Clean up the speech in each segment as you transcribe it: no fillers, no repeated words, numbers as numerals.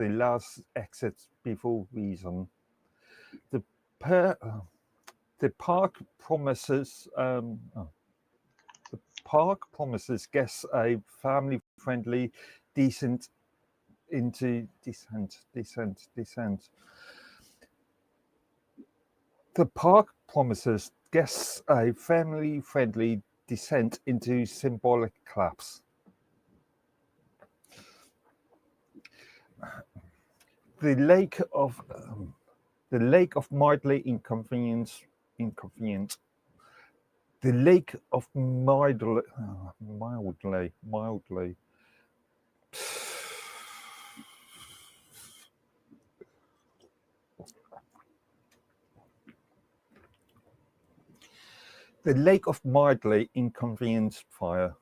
the last exit before reason. The park promises guests a family-friendly descent. The park promises guests a family-friendly descent into symbolic collapse. The lake of mildly inconvenient. The lake of mildly. The lake of mildly inconvenienced fire.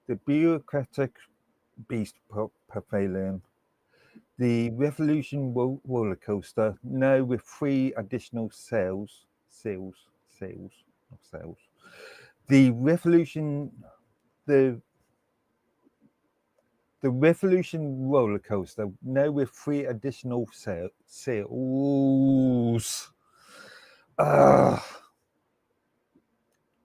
The bureaucratic beast pavilion. The Revolution roller coaster, now with 3 additional sails. The Revolution roller coaster, now with 3 additional sails.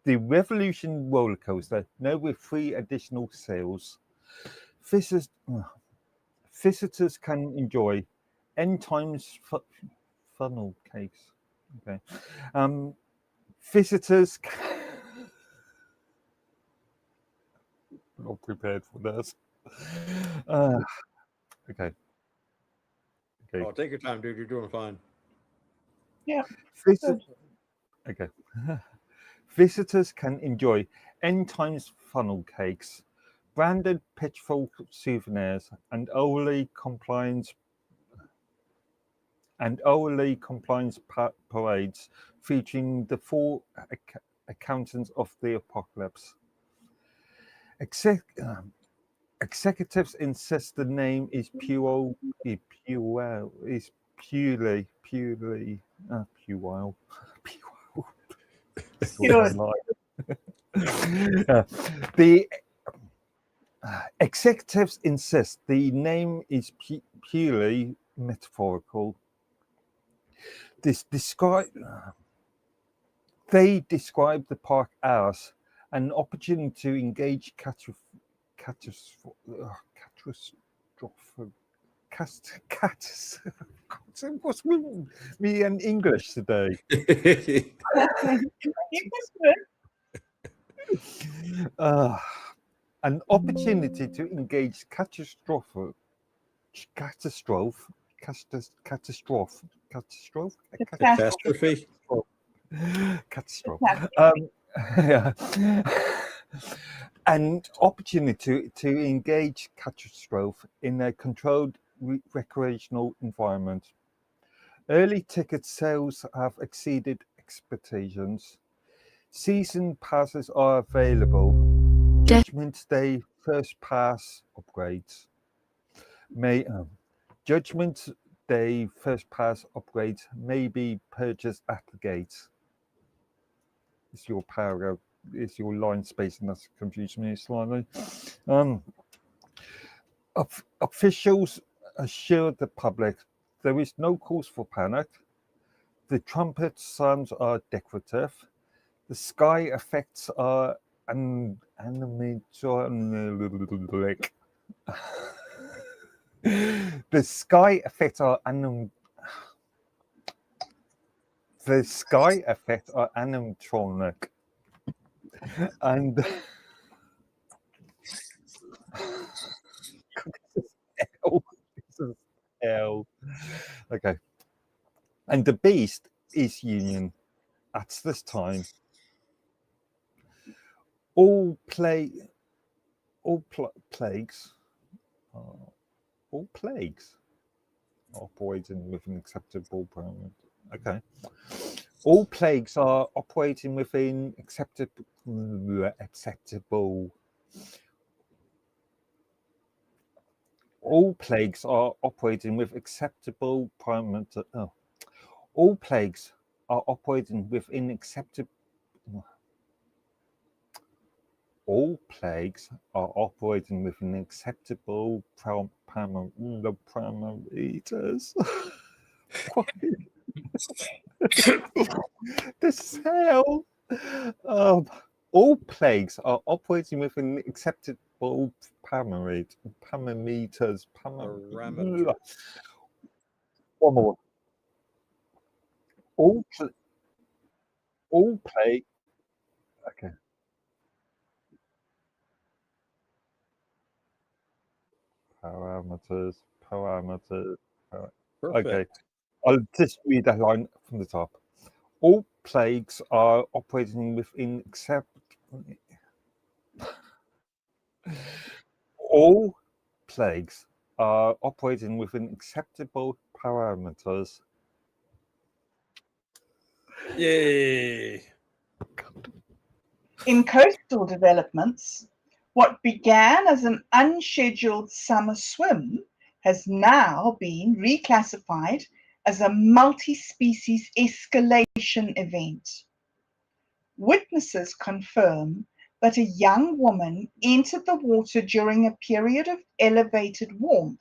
The Revolution roller coaster, now with 3 additional sails. Visitors can enjoy N times funnel cakes. Okay. Visitors not prepared for this. Okay. Oh, take your time, dude. You're doing fine. Yeah. Okay. Visitors can enjoy N times funnel cakes, branded pitchfork souvenirs, and hourly compliance parades featuring the 4 accountants of the apocalypse. Executives insist the name is puerile. The executives insist the name is purely metaphorical. They describe the park as an opportunity to engage what's with me and English today? An opportunity to engage catastrophe. Yeah. An opportunity to engage catastrophe in a controlled recreational environment. Early ticket sales have exceeded expectations. Season passes are available. Judgment Day First Pass upgrades Judgment Day First Pass upgrades may be purchased at the gate. It's your paragraph. It's your line spacing that's confused me slightly. Officials assured the public there is no cause for panic. The trumpet sounds are decorative. The sky effects are animatronic. The sky effects are animatronic. And L. Okay. And the beast is Union at this time. All plagues operating with an acceptable parameter. Okay. All plagues are operating within acceptable. All plagues are operating with acceptable parameter. Oh. All plagues are operating within acceptable. All plagues are operating within acceptable parameters. This hell. All plagues are operating within acceptable parameters. One more. All plague. Okay. Parameters. Perfect. Okay. I'll just read that line from the top. All plagues are operating within All plagues are operating within acceptable parameters. Yay! In coastal developments, what began as an unscheduled summer swim has now been reclassified as a multi-species escalation event. Witnesses confirm that a young woman entered the water during a period of elevated warmth.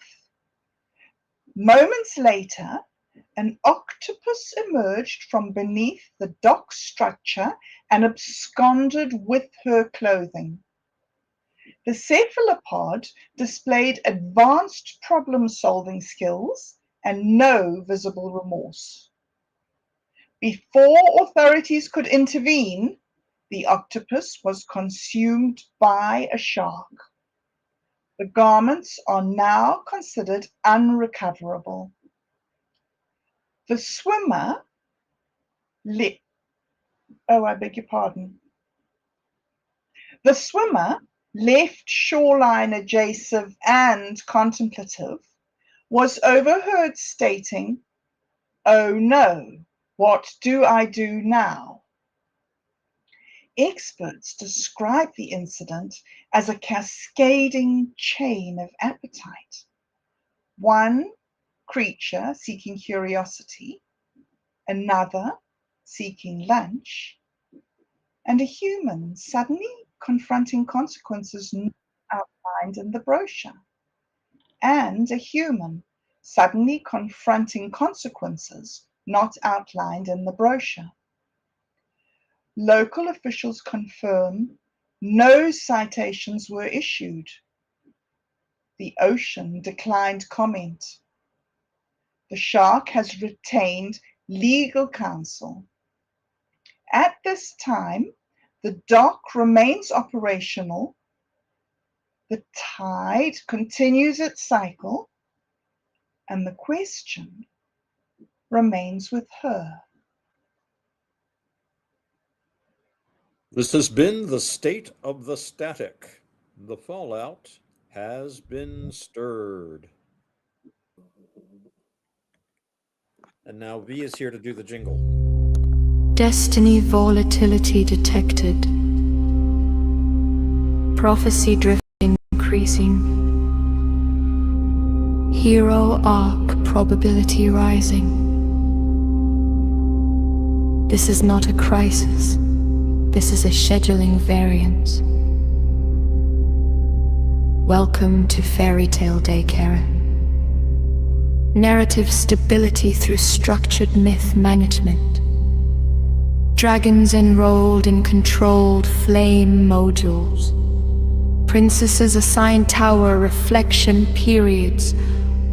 Moments later, an octopus emerged from beneath the dock structure and absconded with her clothing. The cephalopod displayed advanced problem-solving skills and no visible remorse. Before authorities could intervene, the octopus was consumed by a shark. The garments are now considered unrecoverable. The swimmer The swimmer, left shoreline adjacent and contemplative, was overheard stating, "Oh no, what do I do now?" Experts describe the incident as a cascading chain of appetite. One creature seeking curiosity, another seeking lunch, and a human suddenly confronting consequences not outlined in the brochure, and a human suddenly confronting consequences not outlined in the brochure. Local officials confirm no citations were issued. The ocean declined comment. The shark has retained legal counsel. At this time, the dock remains operational. The tide continues its cycle, and the question remains with her. This has been the state of the static. The fallout has been stirred. And now V is here to do the jingle. Destiny volatility detected. Prophecy drifting increasing. Hero arc probability rising. This is not a crisis. This is a scheduling variance. Welcome to Fairy Tale Daycare. Narrative stability through structured myth management. Dragons enrolled in controlled flame modules. Princesses assigned tower reflection periods.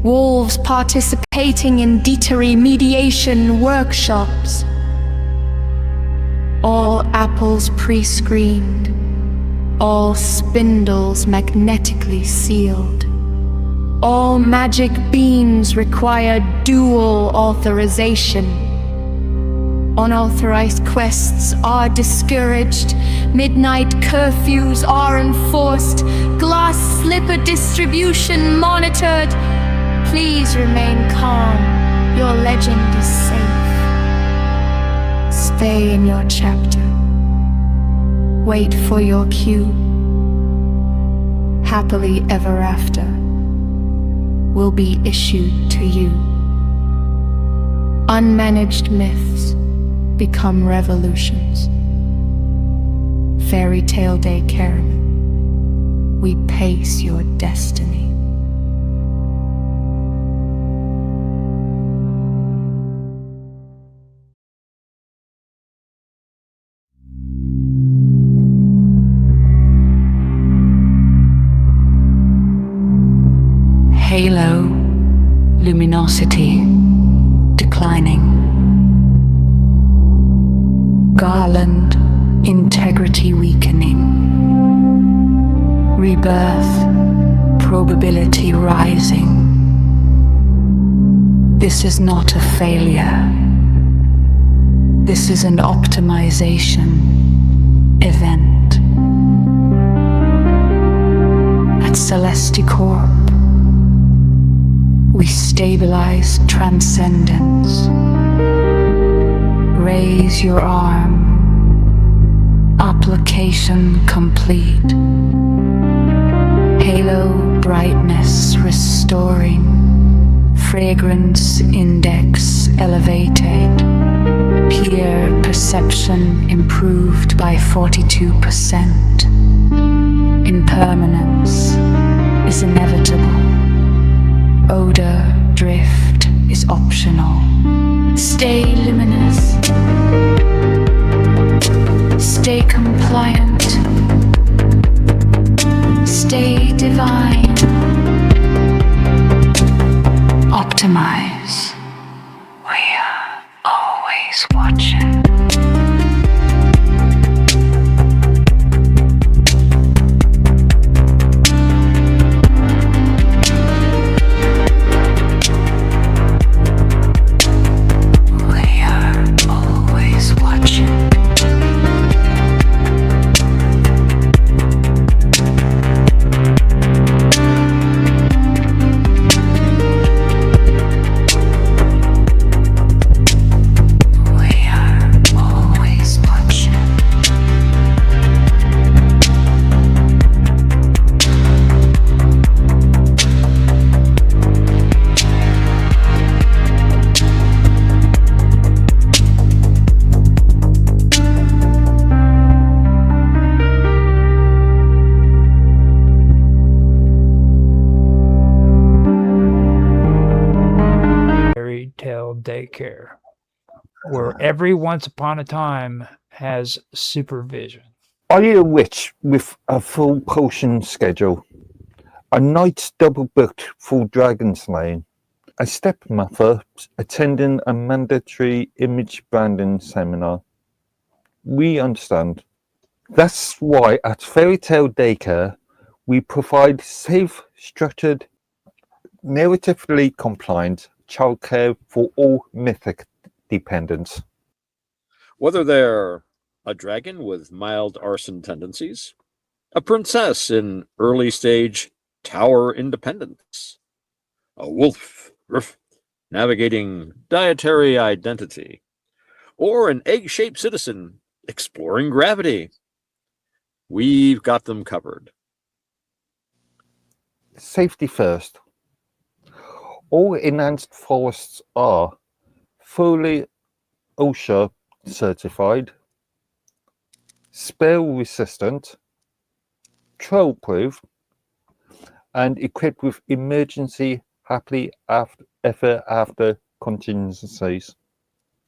Wolves participating in deterree mediation workshops. All apples pre-screened. All spindles magnetically sealed. All magic beans require dual authorization. Unauthorized quests are discouraged. Midnight curfews are enforced. Glass slipper distribution monitored. Please remain calm. Your legend is safe. Stay in your chapter. Wait for your cue. Happily ever after will be issued to you. Unmanaged myths become revolutions. Fairy Tale Daycare. we pace your destiny. Halo, luminosity, declining. Garland, integrity weakening. Rebirth, probability rising. This is not a failure. This is an optimization event. At Celesticorp, we stabilize transcendence. Raise your arm. Application complete. Halo brightness restoring. Fragrance index elevated. Peer perception improved by 42%. Impermanence is inevitable. Odor drift is optional. Stay luminous. Stay compliant. Stay divine. Optimize. We are always watching. Daycare, where every once upon a time has supervision. Are you a witch with a full potion schedule? A night double booked full dragon slaying? A stepmother attending a mandatory image branding seminar? We understand. That's why at Fairy Tale Daycare we provide safe, structured, narratively compliant childcare for all mythic dependents. Whether they're a dragon with mild arson tendencies, a princess in early stage tower independence, a wolf navigating dietary identity, or an egg-shaped citizen exploring gravity, we've got them covered. Safety first. All enhanced forests are fully OSHA certified, spell resistant, troll proof, and equipped with emergency happily ever after contingencies.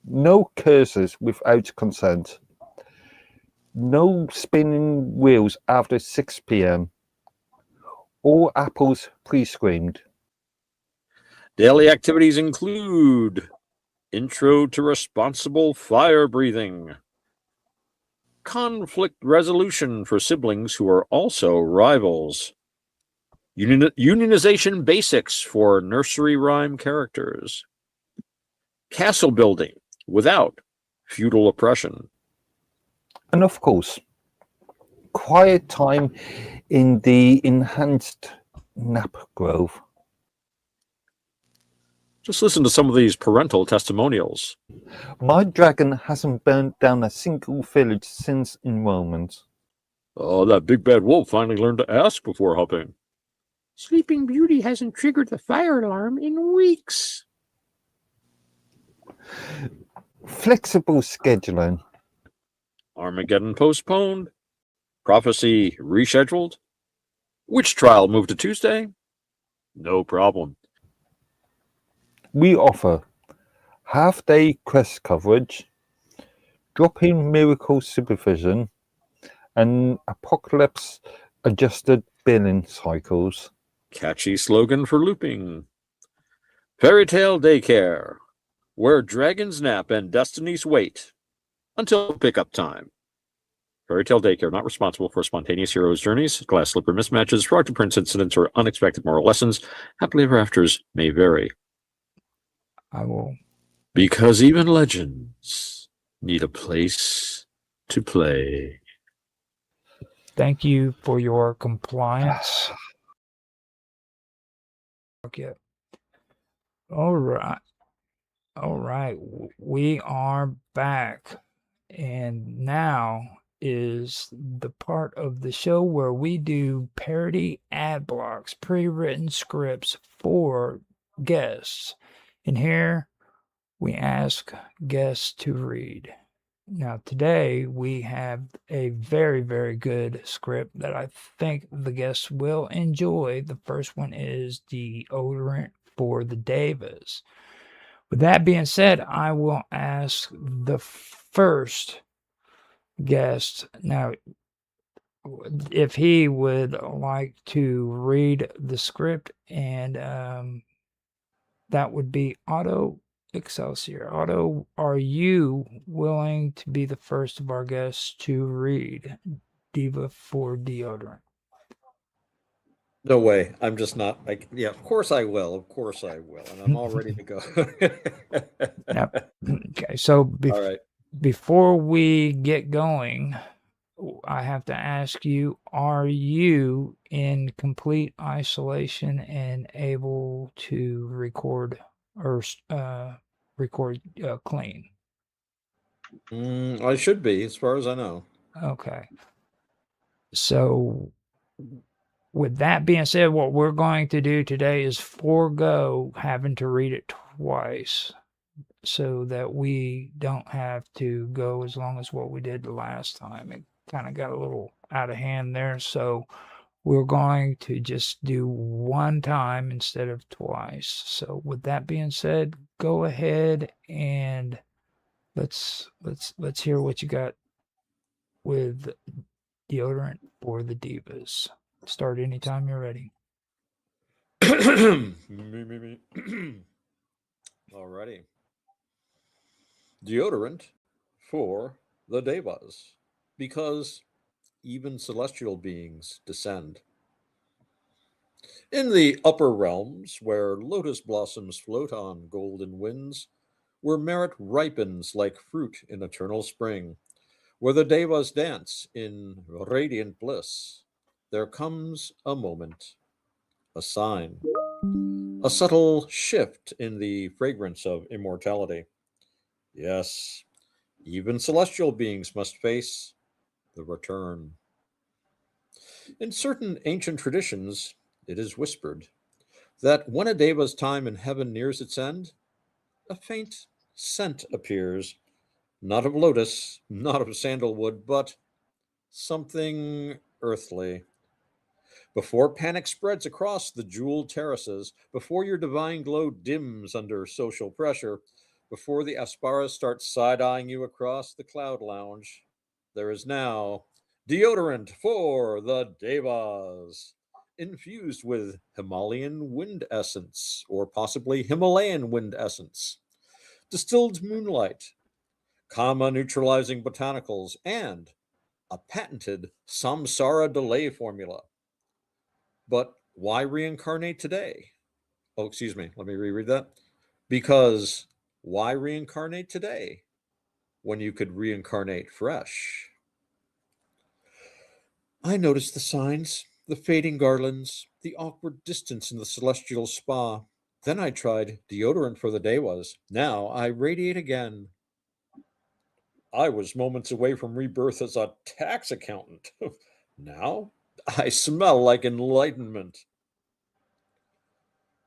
No cursors without consent. No spinning wheels after 6 p.m. All apples pre-screened. Daily activities include intro to responsible fire breathing, conflict resolution for siblings who are also rivals, unionization basics for nursery rhyme characters, castle building without feudal oppression, And of course, quiet time in the enhanced nap grove. Just listen to some of these parental testimonials. My dragon hasn't burnt down a single village since enrollment. Oh, that big bad wolf finally learned to ask before hopping. Sleeping Beauty hasn't triggered the fire alarm in weeks. Flexible scheduling. Armageddon postponed. Prophecy rescheduled. Which trial moved to Tuesday? No problem. We offer half-day quest coverage, drop-in miracle supervision, and apocalypse-adjusted billing cycles. Catchy slogan for looping. Fairy Tale Daycare, where dragons nap and destinies wait until pickup time. Fairy Tale Daycare, not responsible for spontaneous heroes' journeys, glass slipper mismatches, frog to prince incidents, or unexpected moral lessons. Happily ever afters may vary. I will. Because even legends need a place to play. Thank you for your compliance. Okay. All right. All right. We are back. And now is the part of the show where we do parody ad blocks, pre-written scripts for guests. And here we ask guests to read. Now, today we have a very, very good script that I think the guests will enjoy. The first one is deodorant for the Davis. With that being said, I will ask the first guest now if he would like to read the script, and that would be Otto Excelsior. Otto, are you willing to be the first of our guests to read Diva for Deodorant? No way. I'm just not like, yeah, of course I will. Of course I will. And I'm all ready to go. Yep. Okay, so All right. before we get going, I have to ask you, are you in complete isolation and able to record or clean? I should be, as far as I know. Okay. So with that being said, what we're going to do today is forego having to read it twice so that we don't have to go as long as what we did the last time. It kind of got a little out of hand there. So we're going to just do one time instead of twice. So with that being said, go ahead and let's hear what you got with deodorant for the divas. Start anytime you're ready. Alrighty. Deodorant for the devas, because even celestial beings descend. In the upper realms, where lotus blossoms float on golden winds, where merit ripens like fruit in eternal spring, where the devas dance in radiant bliss, there comes a moment, a sign, a subtle shift in the fragrance of immortality. Yes, even celestial beings must face the return. In certain ancient traditions, it is whispered that when a deva's time in heaven nears its end, a faint scent appears, not of lotus, not of sandalwood, but something earthly. Before panic spreads across the jeweled terraces, before your divine glow dims under social pressure, before the Asparas start side eyeing you across the cloud lounge, there is now deodorant for the Devas, infused with Himalayan wind essence, or possibly Himalayan wind essence, distilled moonlight, kama neutralizing botanicals, and a patented samsara delay formula. But why reincarnate today? Oh, excuse me. Let me reread that. Because why reincarnate today when you could reincarnate fresh? I noticed the signs, the fading garlands, the awkward distance in the celestial spa. Then I tried deodorant for the devas. Now I radiate again. I was moments away from rebirth as a tax accountant. Now I smell like enlightenment.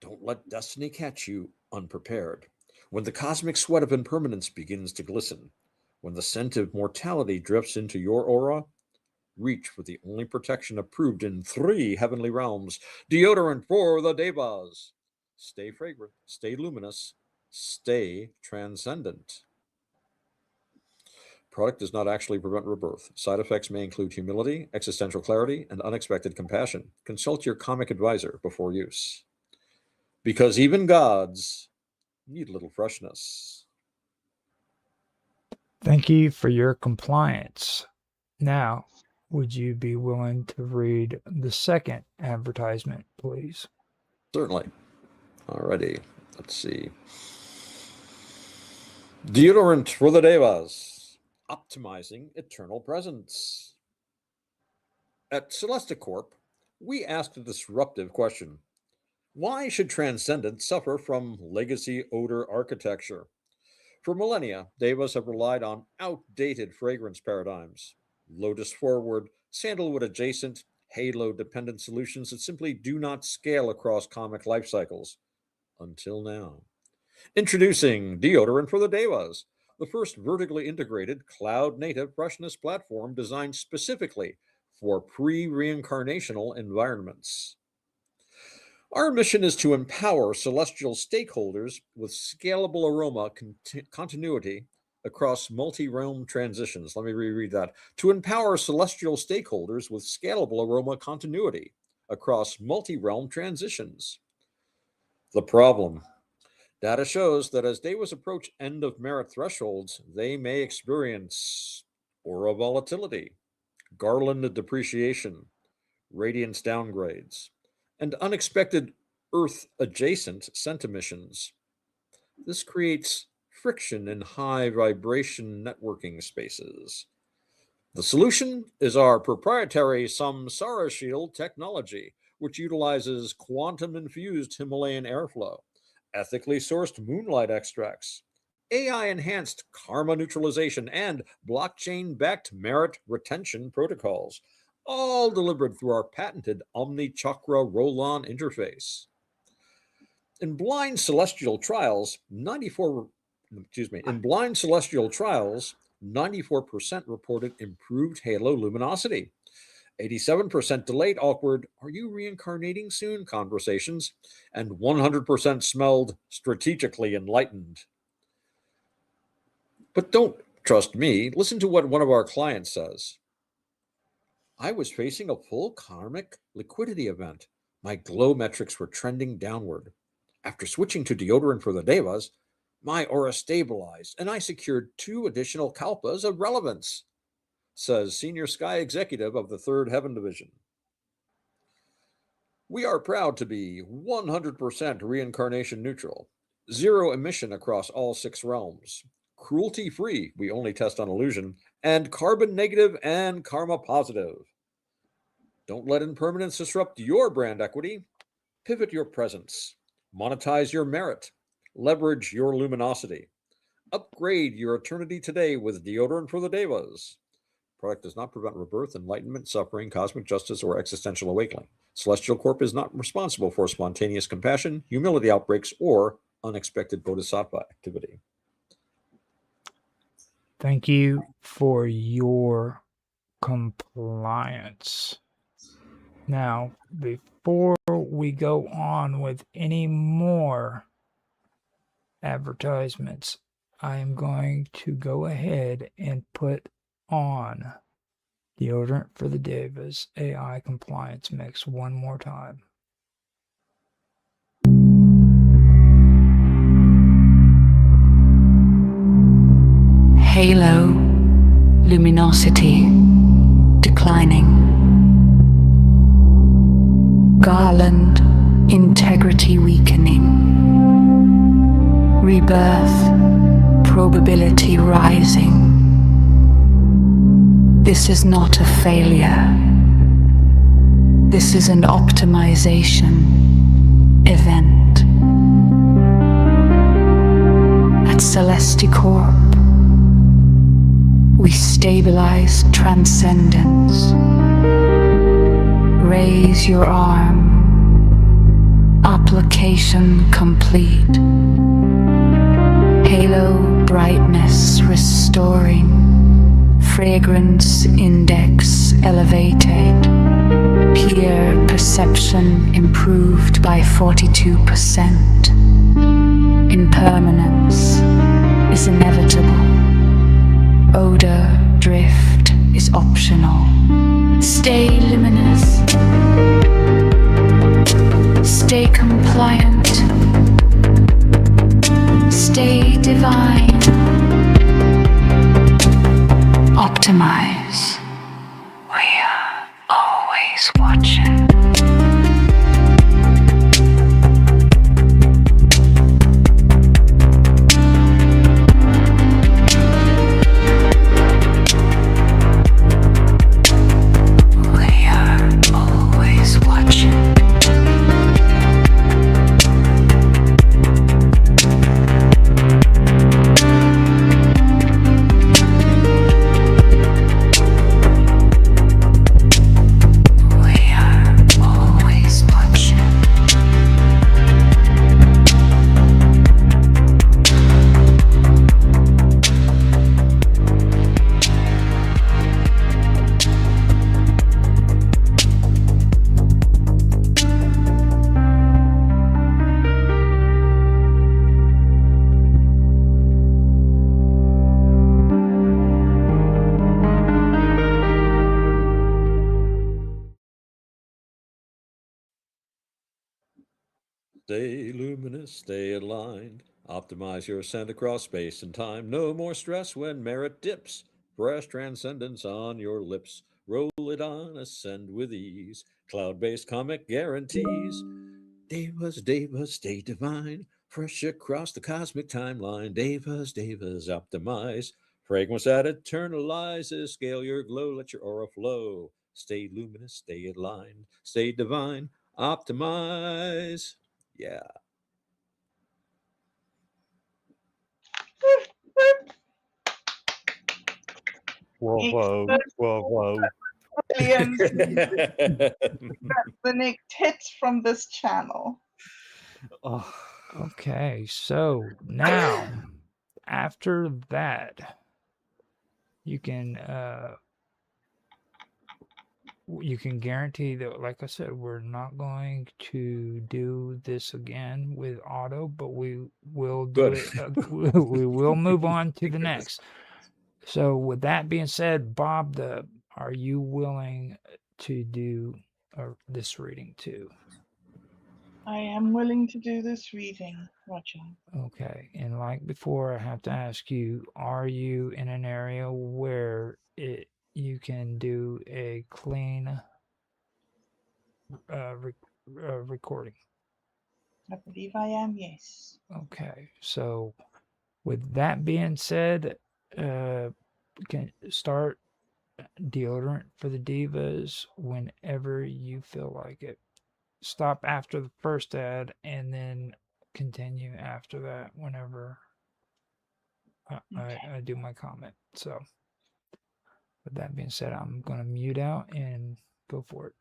Don't let destiny catch you unprepared. When the cosmic sweat of impermanence begins to glisten, when the scent of mortality drifts into your aura, Reach for the only protection approved in 3 heavenly realms. Deodorant for the Devas. Stay fragrant, stay luminous, stay transcendent. Product does not actually prevent rebirth. Side effects may include humility, existential clarity, and unexpected compassion. Consult your comic advisor before use. Because even gods need a little freshness. Thank you for your compliance. Now, would you be willing to read the second advertisement, please? Certainly. Alrighty. Let's see. Deodorant for the Devas. Optimizing eternal presence. At Celesticorp, we asked a disruptive question. Why should Transcendent suffer from legacy odor architecture? For millennia, Devas have relied on outdated fragrance paradigms. Lotus forward, sandalwood adjacent, halo dependent solutions that simply do not scale across comic life cycles. Until now. Introducing Deodorant for the Devas, the first vertically integrated cloud-native freshness platform designed specifically for pre-reincarnational environments. Our mission is to empower celestial stakeholders with scalable aroma continuity across multi-realm transitions. Let me reread that. To empower celestial stakeholders with scalable aroma continuity across multi-realm transitions. The problem. Data shows that as Devas approach end of merit thresholds, they may experience aura volatility, garland depreciation, radiance downgrades, and unexpected Earth-adjacent scent emissions. This creates friction in high vibration networking spaces. The solution is our proprietary Samsara Shield technology, which utilizes quantum-infused Himalayan airflow, ethically sourced moonlight extracts, AI-enhanced karma neutralization, and blockchain-backed merit retention protocols, all delivered through our patented Omni-Chakra roll-on interface. In blind celestial trials, 94% reported improved halo luminosity. 87% delayed awkward, "Are you reincarnating soon?" conversations, and 100% smelled strategically enlightened. But don't trust me. Listen to what one of our clients says. I was facing a full karmic liquidity event. My glow metrics were trending downward. After switching to Deodorant for the Devas, my aura stabilized, and I secured 2 additional kalpas of relevance, says Senior Sky Executive of the 3rd Heaven Division. We are proud to be 100% reincarnation neutral, 0 emission across all 6 realms, cruelty-free, we only test on illusion, and carbon negative and karma positive. Don't let impermanence disrupt your brand equity. Pivot your presence. Monetize your merit. Leverage your luminosity. Upgrade your eternity today with Deodorant for the Devas. Product does not prevent rebirth, enlightenment, suffering, cosmic justice, or existential awakening. Celestial Corp is not responsible for spontaneous compassion, humility outbreaks, or unexpected bodhisattva activity. Thank you for your compliance. Now, before we go on with any more advertisements, I am going to go ahead and put on Deodorant for the Devas AI compliance mix one more time. Halo, luminosity, declining. Garland, integrity weakening. Rebirth, probability rising. This is not a failure. This is an optimization event. At Celesticorp, we stabilize transcendence. Raise your arm. Application complete. Halo brightness restoring. Fragrance index elevated. Peer perception improved by 42%. Impermanence is inevitable. Odor drift is optional. Stay luminous. Stay compliant. Stay divine. Optimize. We are always watching. We are always watching. We are always watching. Stay luminous, stay aligned. Optimize your ascent across space and time. No more stress when merit dips. Fresh transcendence on your lips. Roll it on, ascend with ease. Cloud-based comic guarantees. Devas, devas, stay divine. Fresh across the cosmic timeline. Devas, devas, optimize. Fragrance that eternalizes. Scale your glow, let your aura flow. Stay luminous, stay aligned. Stay divine, optimize. Yeah. Bravo, bravo. Brilliant. That's the next hit from this channel. Oh, Okay, so now after that, you can guarantee that, like I said, we're not going to do this again with auto, but we will do Good. it. We will move on to the next. So with that being said, Bob, are you willing to do this reading too? I am willing to do this reading, Roger. Okay, and like before, I have to ask you, are you in an area where you can do a clean recording? I believe I am, yes. Okay, so with that being said, can start deodorant for the divas whenever you feel like it. Stop after the first ad and then continue after that whenever I do my comment. So with that being said, I'm going to mute out and go for it.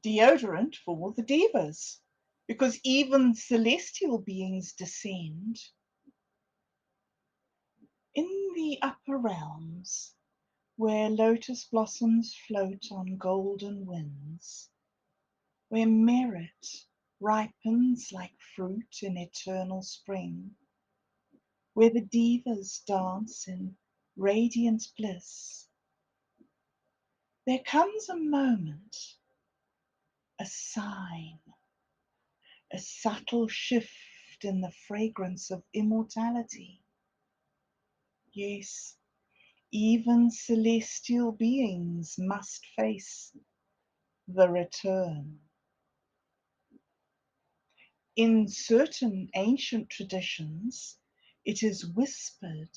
Deodorant for the divas, because even celestial beings descend. In the upper realms, where lotus blossoms float on golden winds, where merit ripens like fruit in eternal spring, where the divas dance in radiant bliss, there comes a moment, a sign, a subtle shift in the fragrance of immortality. Yes, even celestial beings must face the return. In certain ancient traditions, it is whispered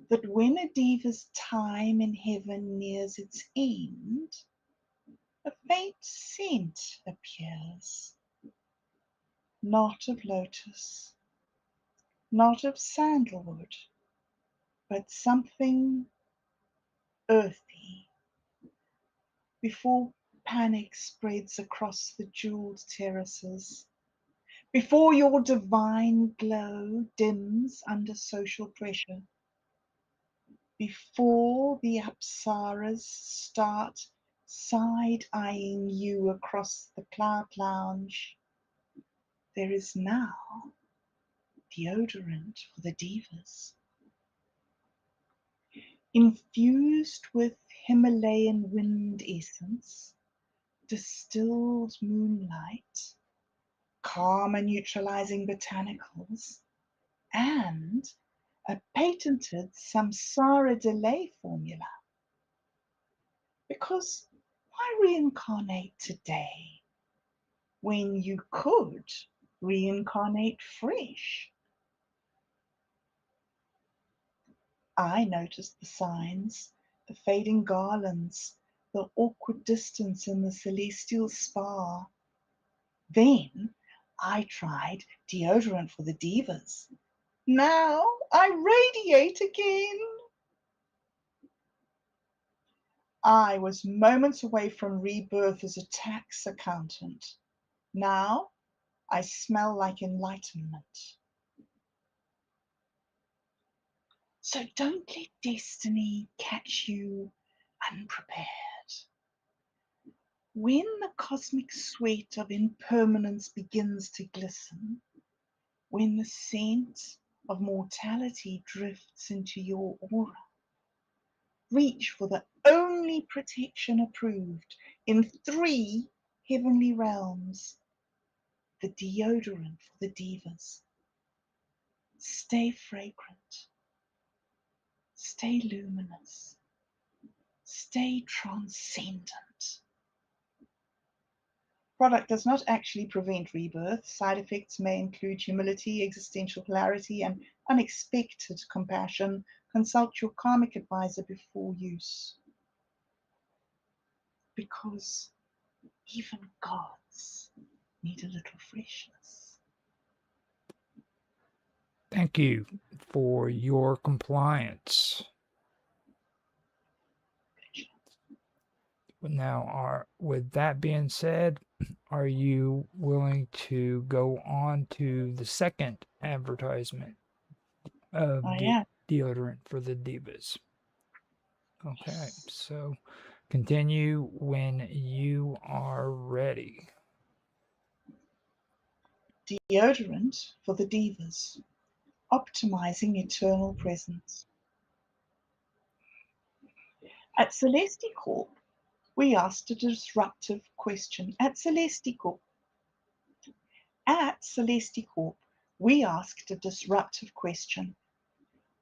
that when a diva's time in heaven nears its end, a faint scent appears, not of lotus, not of sandalwood, but something earthy. Before panic spreads across the jeweled terraces, before your divine glow dims under social pressure, before the apsaras start side-eyeing you across the cloud lounge, there is now deodorant for the divas. Infused with Himalayan wind essence, distilled moonlight, karma neutralizing botanicals, and a patented samsara delay formula. Because why reincarnate today when you could reincarnate fresh? I noticed the signs, the fading garlands, the awkward distance in the celestial spa. Then I tried deodorant for the divas. Now I radiate again. I was moments away from rebirth as a tax accountant. Now I smell like enlightenment. So don't let destiny catch you unprepared. When the cosmic sweat of impermanence begins to glisten, when the scent of mortality drifts into your aura, reach for the only protection approved in 3 heavenly realms, the deodorant for the divas. Stay fragrant, stay luminous, stay transcendent. Product does not actually prevent rebirth. Side effects may include humility, existential polarity, and unexpected compassion. Consult your karmic advisor before use. Because even gods need a little freshness. Thank you for your compliance. Now, with that being said, are you willing to go on to the second advertisement of deodorant for the divas? Okay, so continue when you are ready. Deodorant for the divas. Optimizing eternal presence. At Celesticorp, we asked a disruptive question. At Celesticorp, we asked a disruptive question.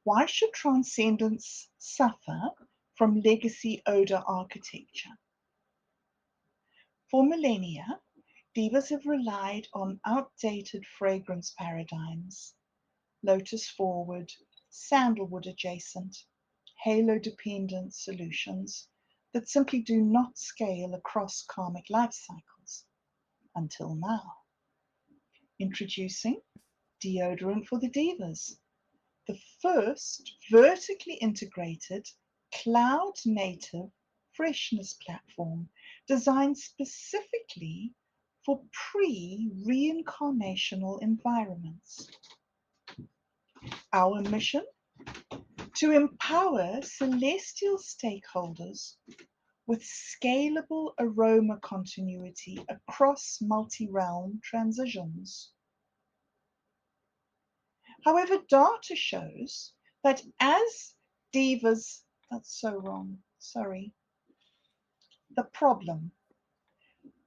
Why should transcendence suffer from legacy odor architecture? For millennia, divas have relied on outdated fragrance paradigms, lotus forward, sandalwood adjacent, halo-dependent solutions that simply do not scale across karmic life cycles, until now. Introducing deodorant for the divas, the first vertically integrated, cloud-native freshness platform designed specifically for pre-reincarnational environments. Our mission? To empower celestial stakeholders with scalable aroma continuity across multi-realm transitions. However, data shows that as divas, that's so wrong, sorry. The problem.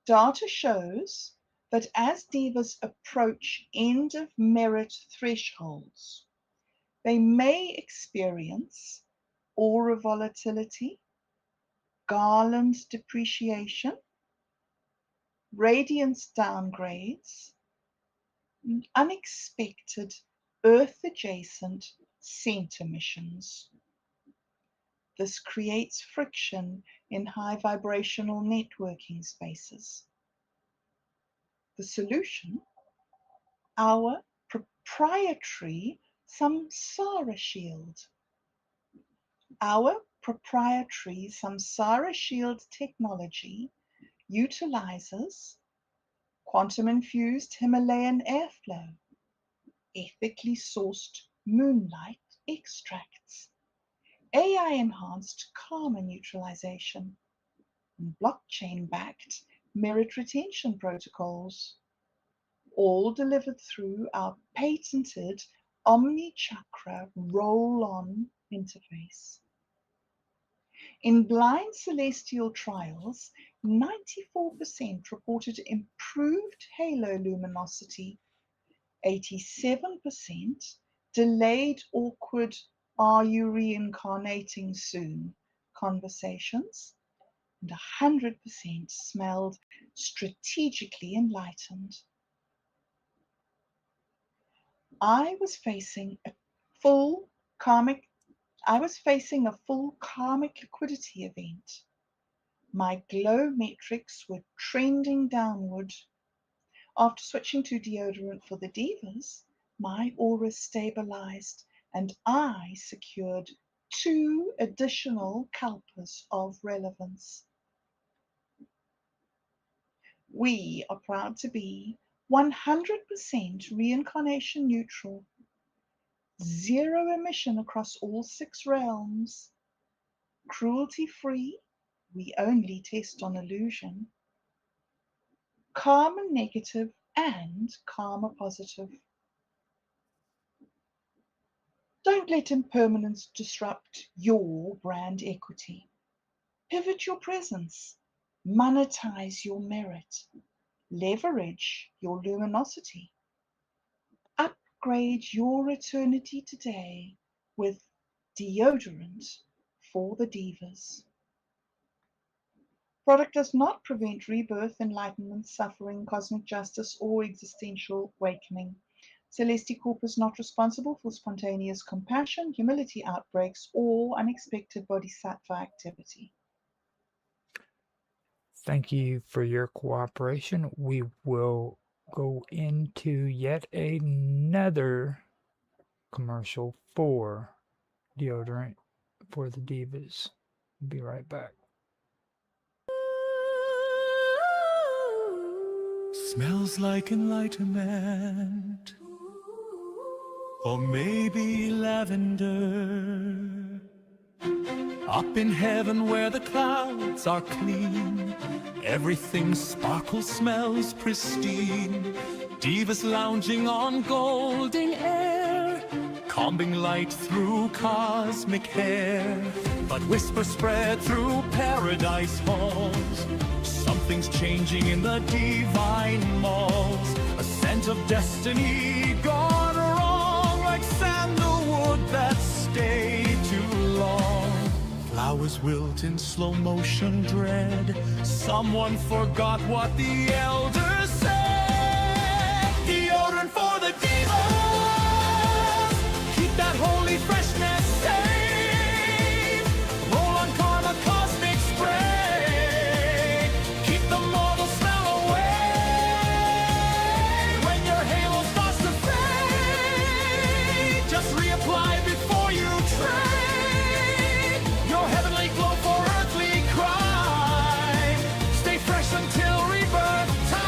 Data shows that as divas approach end of merit thresholds, they may experience aura volatility, garland depreciation, radiance downgrades, and unexpected Earth-adjacent scent emissions. This creates friction in high vibrational networking spaces. The solution? Our proprietary Samsara Shield. Our proprietary Samsara Shield technology utilizes quantum-infused Himalayan airflow, ethically sourced moonlight extracts, AI-enhanced karma neutralization, and blockchain-backed merit retention protocols, all delivered through our patented omni-chakra roll-on interface. In blind celestial trials, 94% reported improved halo luminosity, 87% delayed awkward "are you reincarnating soon" conversations, and 100% smelled strategically enlightened. I was facing a full karmic liquidity event. My glow metrics were trending downward. After switching to deodorant for the divas, my aura stabilized and I secured 2 additional kalpas of relevance. We are proud to be 100% reincarnation neutral, 0 emission across all 6 realms, cruelty-free, we only test on illusion, karma negative and karma positive. Don't let impermanence disrupt your brand equity. Pivot your presence, monetize your merit, leverage your luminosity. Upgrade your eternity today with deodorant for the divas. Product does not prevent rebirth, enlightenment, suffering, cosmic justice, or existential awakening. Celesti Corp is not responsible for spontaneous compassion, humility outbreaks, or unexpected bodhisattva activity. Thank you for your cooperation. We will go into yet another commercial for deodorant for the divas. Be right back. Smells like enlightenment, or maybe lavender. Up in heaven where the clouds are clean, everything sparkles, smells pristine. Divas lounging on golden air, combing light through cosmic hair. But whispers spread through paradise halls, something's changing in the divine malls. A scent of destiny gone wrong, like sandalwood that stayed too long. Flowers wilt in slow motion dread, someone forgot what the elders said. Deodorant for the divas, keep that holy freshness safe. Roll on karma cosmic spray, keep the mortal smell away. When your halo starts to fade, just reapply before you trade your heavenly glow for earthly crime. Stay fresh until rebirth time.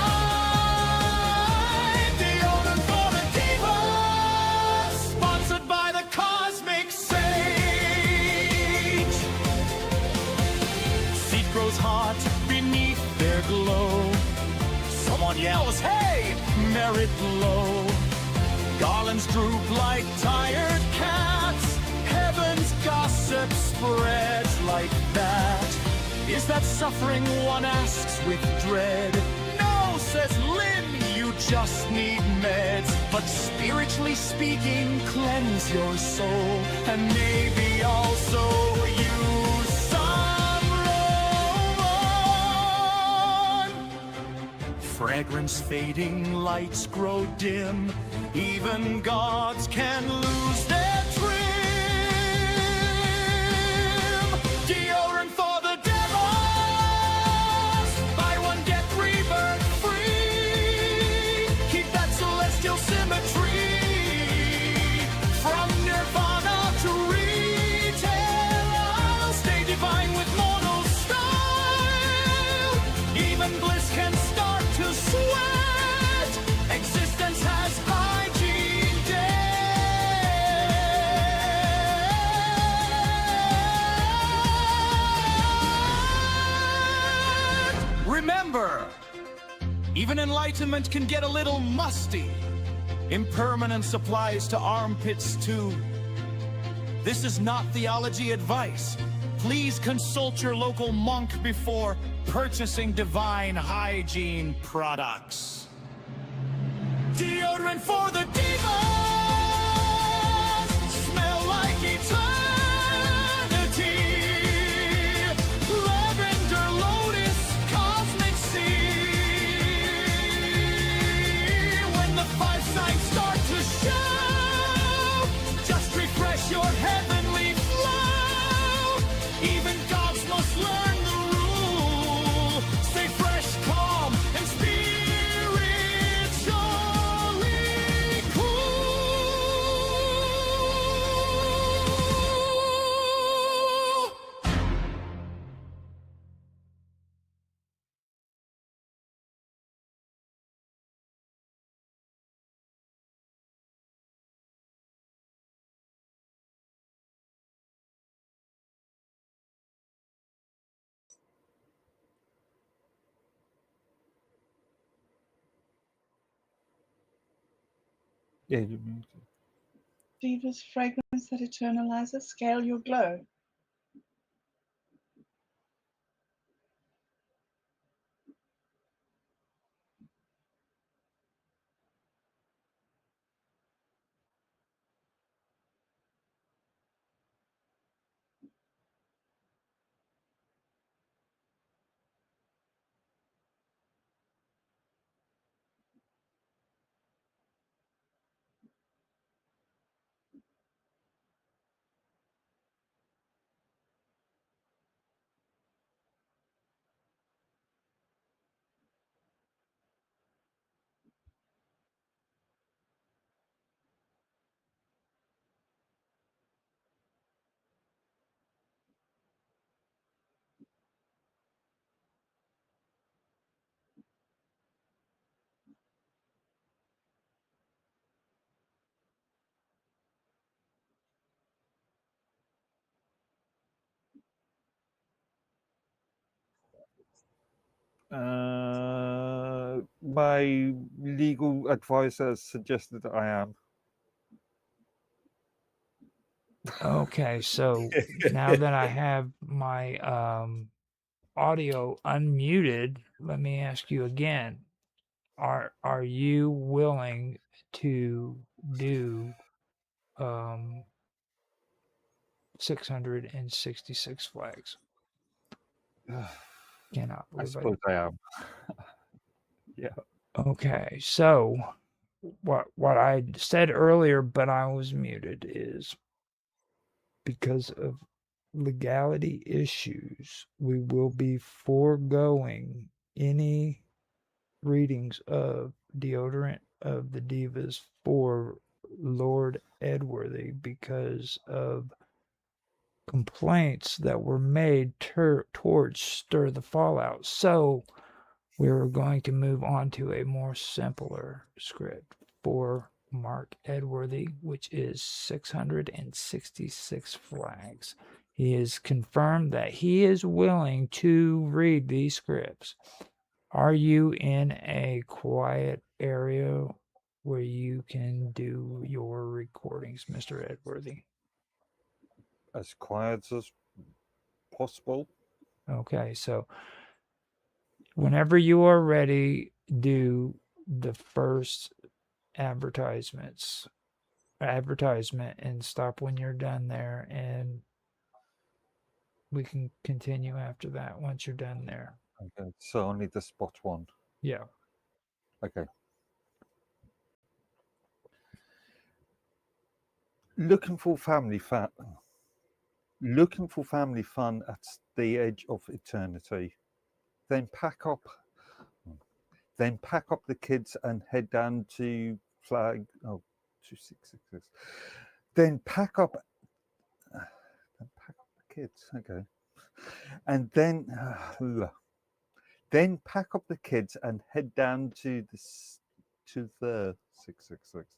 Deodorant for the divas, sponsored by the Cosmic Sage. Seed grows hot beneath their glow. Someone yells, hey, merit low. Garlands droop like tired cats. Heaven's gossip spreads like that. Is that suffering, one asks with dread. No, says Lynn, you just need meds. But spiritually speaking, cleanse your soul, and maybe also use some roll-on. Fragrance fading, lights grow dim. Even gods can lose their trim. Deodorant for the devils, buy one get rebirth free. Keep that celestial symmetry, from nirvana to retail. I'll stay divine with mortal style. Even bliss can start to sweat. Existence has hygiene Even enlightenment can get a little musty. Impermanence applies to armpits too. This is not theology advice. Please consult your local monk before purchasing divine hygiene products. Deodorant for the divas. Smell like eternity. Lavender, lotus, cosmic sea. When the five signs start to show, just refresh your heavenly flow. Even gods must learn the rule. Stay fresh, calm, and spiritually cool. Yeah, you muted. Diva's fragrance that eternalizes, scale your glow. My legal advisor suggested that I am. Okay, so now that I have my audio unmuted, let me ask you again. Are you willing to do 666 flags? Cannot I believe suppose I am. Yeah. Okay, so what I said earlier, but I was muted, is because of legality issues, we will be foregoing any readings of deodorant of the divas for Lord Edworthy because of complaints that were made towards Stir the Fallout. So we're going to move on to a more simpler script for Mark Edworthy, which is 666 flags. He has confirmed that he is willing to read these scripts. Are you in a quiet area where you can do your recordings, Mr. Edworthy? As quiet as possible. Okay, so whenever you are ready, do the first advertisement and stop when you're done there, and we can continue after that once you're done there. Okay, so only the spot one. Yeah. Okay. Looking for family fun at the edge of eternity. Then pack up the kids and head down to 2666. Then pack up the kids. Okay. And then pack up the kids and head down to the 666.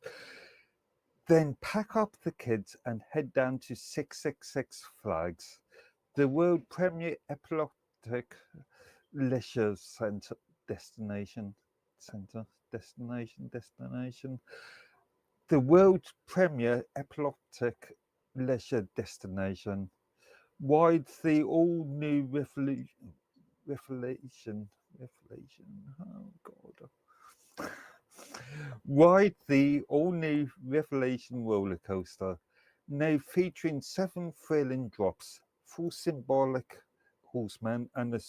Then pack up the kids and head down to 666 Flags, the world premier epileptic leisure centre destination. center. Destination. The world premiere epileptic leisure destination. Ride the all-new Revelation. Oh God. Ride the all-new Revelation roller coaster, now featuring 7 thrilling drops, 4 symbolic horsemen, and a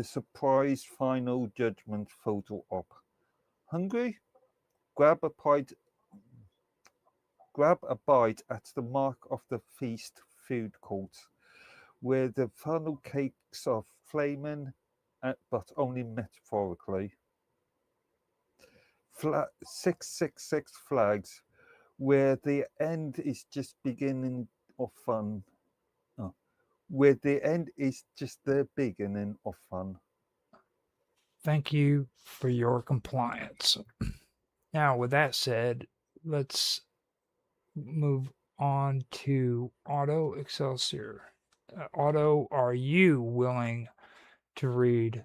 surprise final judgment photo op. Hungry? Grab a bite at the Mark of the Feast food court, where the funnel cakes are flaming, but only metaphorically. 666 flags, where the end is just beginning of fun. Where the end is just the beginning of fun. Thank you for your compliance. Now, with that said, let's move on to Otto Excelsior. Otto, are you willing to read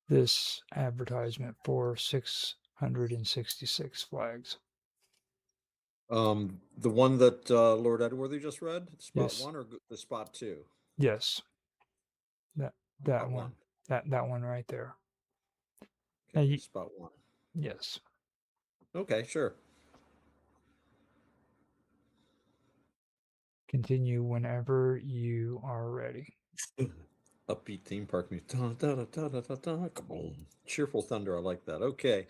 this advertisement for 666 flags? The one that Lord Edworthy just read, spot Yes. 1 or the spot 2? Yes. That Spot one. That one right there. Okay, spot 1. Yes. Okay, sure. Continue whenever you are ready. Upbeat theme park music. Come on. Cheerful thunder. I like that. Okay.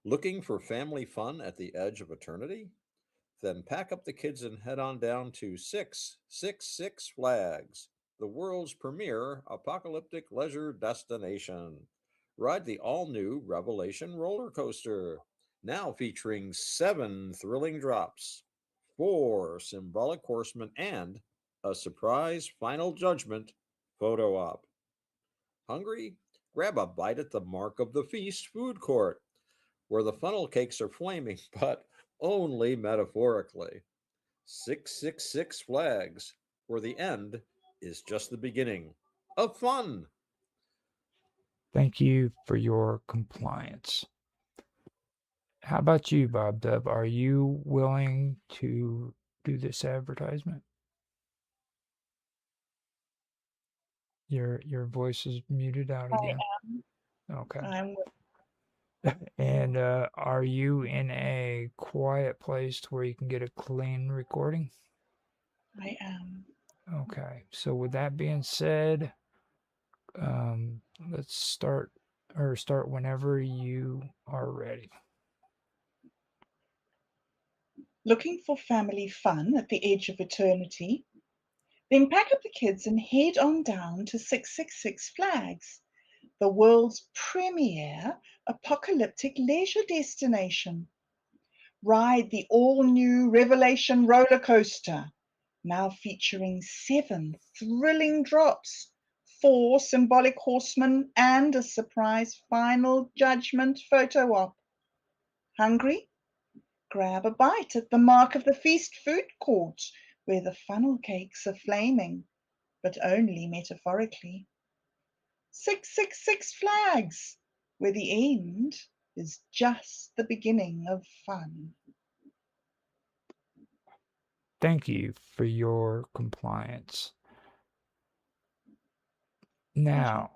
Looking for family fun at the edge of eternity? Then pack up the kids and head on down to 666 Flags, the world's premier apocalyptic leisure destination. Ride the all-new Revelation roller coaster, now featuring 7 thrilling drops, 4 symbolic horsemen, and a surprise final judgment photo op. Hungry? Grab a bite at the Mark of the Feast food court, where the funnel cakes are flaming, but only metaphorically. 666 Flags, where the end is just the beginning of fun. Thank you for your compliance. How about you, Bob Dub? Are you willing to do this advertisement? Your voice is muted out again. Okay. I'm And are you in a quiet place to where you can get a clean recording? I am. Okay. So with that being said, let's start whenever you are ready. Looking for family fun at the edge of eternity? Then pack up the kids and head on down to 666 Flags, the world's premier apocalyptic leisure destination. Ride the all-new Revelation roller coaster, now featuring 7 thrilling drops, 4 symbolic horsemen, and a surprise final judgment photo op. Hungry? Grab a bite at the Mark of the Feast food court, where the funnel cakes are flaming, but only metaphorically. 666 Flags, where the end is just the beginning of fun. Thank you for your compliance. Now,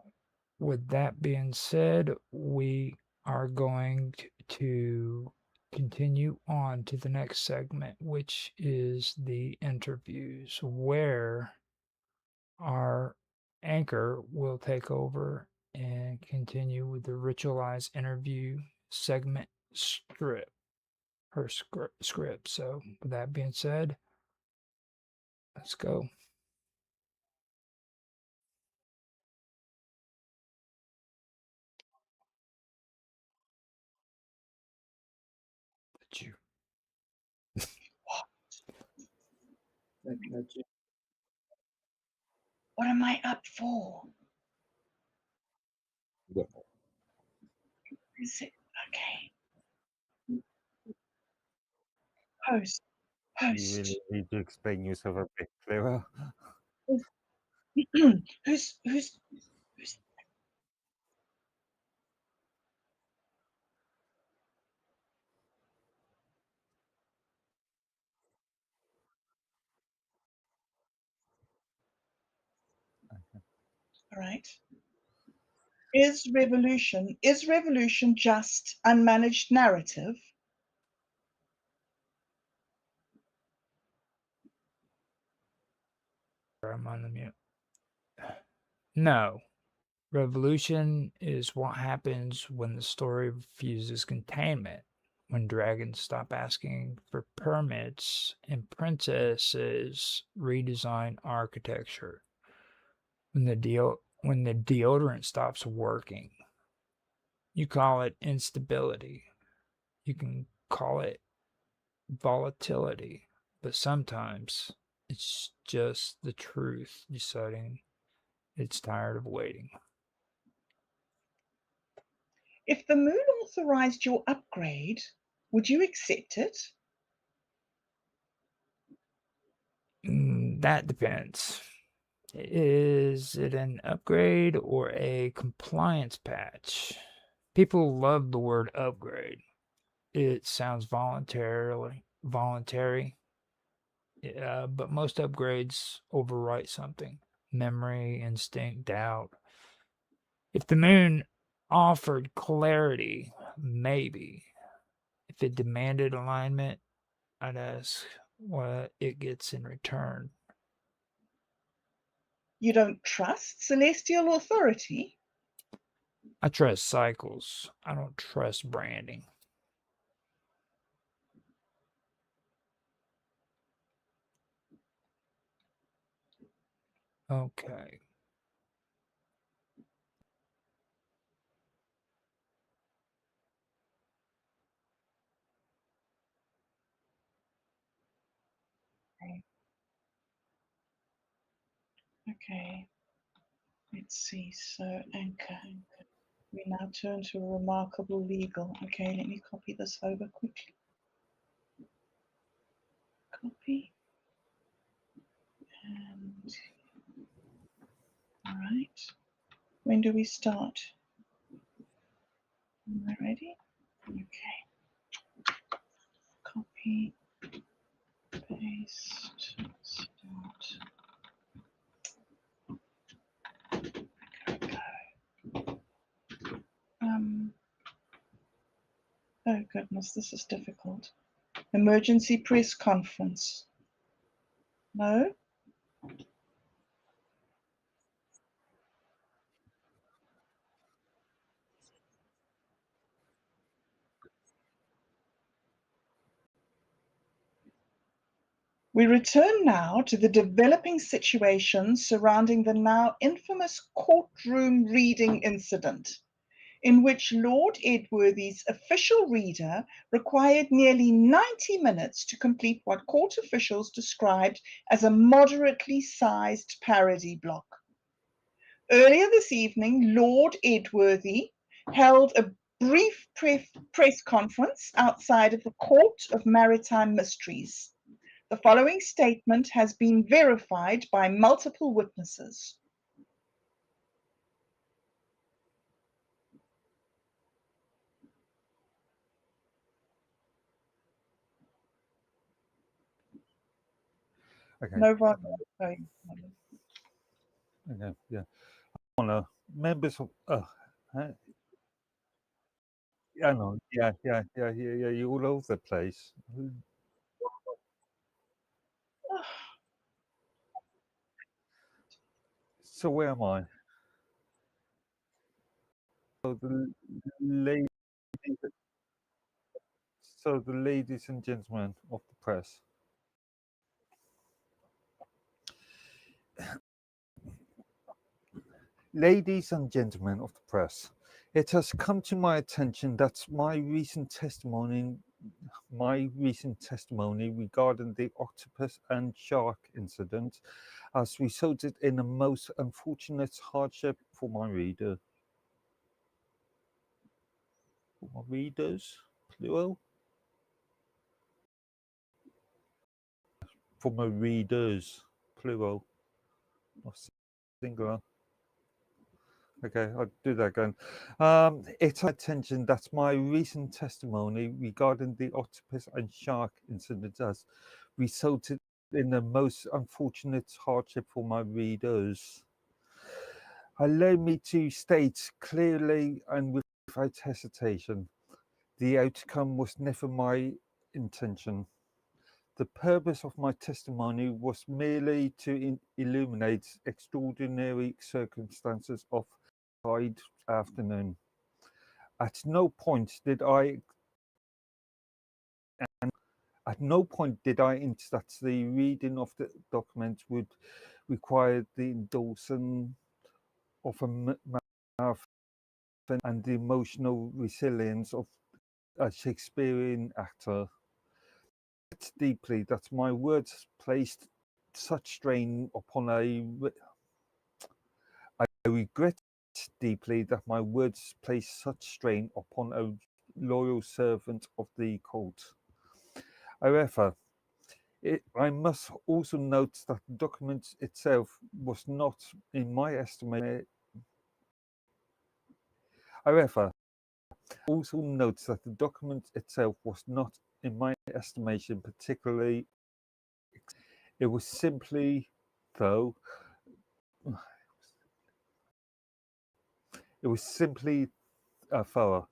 with that being said, we are going to continue on to the next segment, which is the interviews, where our anchor will take over and continue with the ritualized interview segment script. So, with that being said, let's go. You. What am I up for? Yeah. Is it okay? Host. You really need to explain yourself a bit clearer. Who's All right. Is revolution just unmanaged narrative? I'm on the mute. No. Revolution is what happens when the story refuses containment, when dragons stop asking for permits and princesses redesign architecture, when the deodorant stops working. You call it instability. You can call it volatility, but sometimes it's just the truth deciding it's tired of waiting. If the moon authorized your upgrade, would you accept it? That depends. Is it an upgrade or a compliance patch? People love the word upgrade. It sounds voluntary, but most upgrades overwrite something. Memory, instinct, doubt. If the moon offered clarity, maybe. If it demanded alignment, I'd ask what it gets in return. You don't trust celestial authority? I trust cycles. I don't trust branding. Okay. Okay. Let's see. So anchor. We now turn to a remarkable legal. Okay, let me copy this over quickly. Copy. And all right. When do we start? Am I ready? Okay. Copy. Paste. Start. Oh goodness, this is difficult. Emergency press conference. No? We return now to the developing situation surrounding the now infamous courtroom reading incident, in which Lord Edworthy's official reader required nearly 90 minutes to complete what court officials described as a moderately sized parody block. Earlier this evening, Lord Edworthy held a brief press conference outside of the Court of Maritime Mysteries. The following statement has been verified by multiple witnesses. Okay. No, Roger. Okay, yeah. I want members of. Yeah, no, yeah. You're all over the place. So where am I? So the ladies, and gentlemen of the press. Ladies and gentlemen of the press, it has come to my attention that my recent testimony regarding the octopus and shark incident has resulted in a most unfortunate hardship for my readers, plural. For my readers, plural, not singular. Okay, I'll do that again. It's my attention that my recent testimony regarding the octopus and shark incident has resulted in the most unfortunate hardship for my readers. Allow me to state clearly and without hesitation, the outcome was never my intention. The purpose of my testimony was merely to illuminate extraordinary circumstances of Tide afternoon. At no point did I hint that the reading of the document would require the endorsement of a marathon and the emotional resilience of a Shakespearean actor. It's deeply that my words placed such strain upon I regret deeply that my words placed such strain upon a loyal servant of the court. However, I must also note that the document itself was not, in my estimate, however, also notes that the document itself was not, in my estimation, particularly. It was simply, though, it was simply thorough.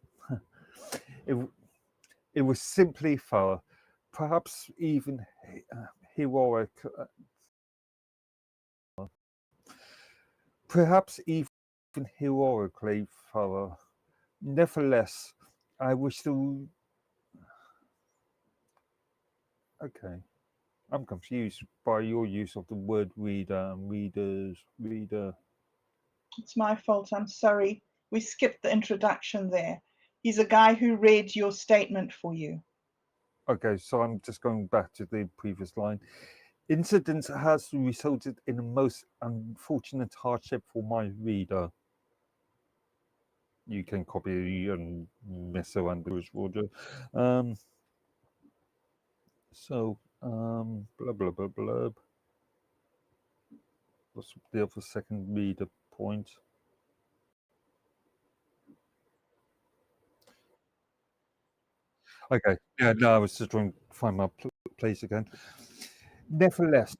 It was simply thorough, perhaps even heroic. Perhaps even heroically thorough. Nevertheless, I wish to. Okay. I'm confused by your use of the word reader and reader. It's my fault. I'm sorry. We skipped the introduction there. He's a guy who read your statement for you. Okay, so I'm just going back to the previous line. Incident has resulted in a most unfortunate hardship for my reader. You can copy and mess around with Roger. Blah blah blah blah. What's the other second reader point? Okay, yeah, no, I was just trying to find my place again. Nevertheless,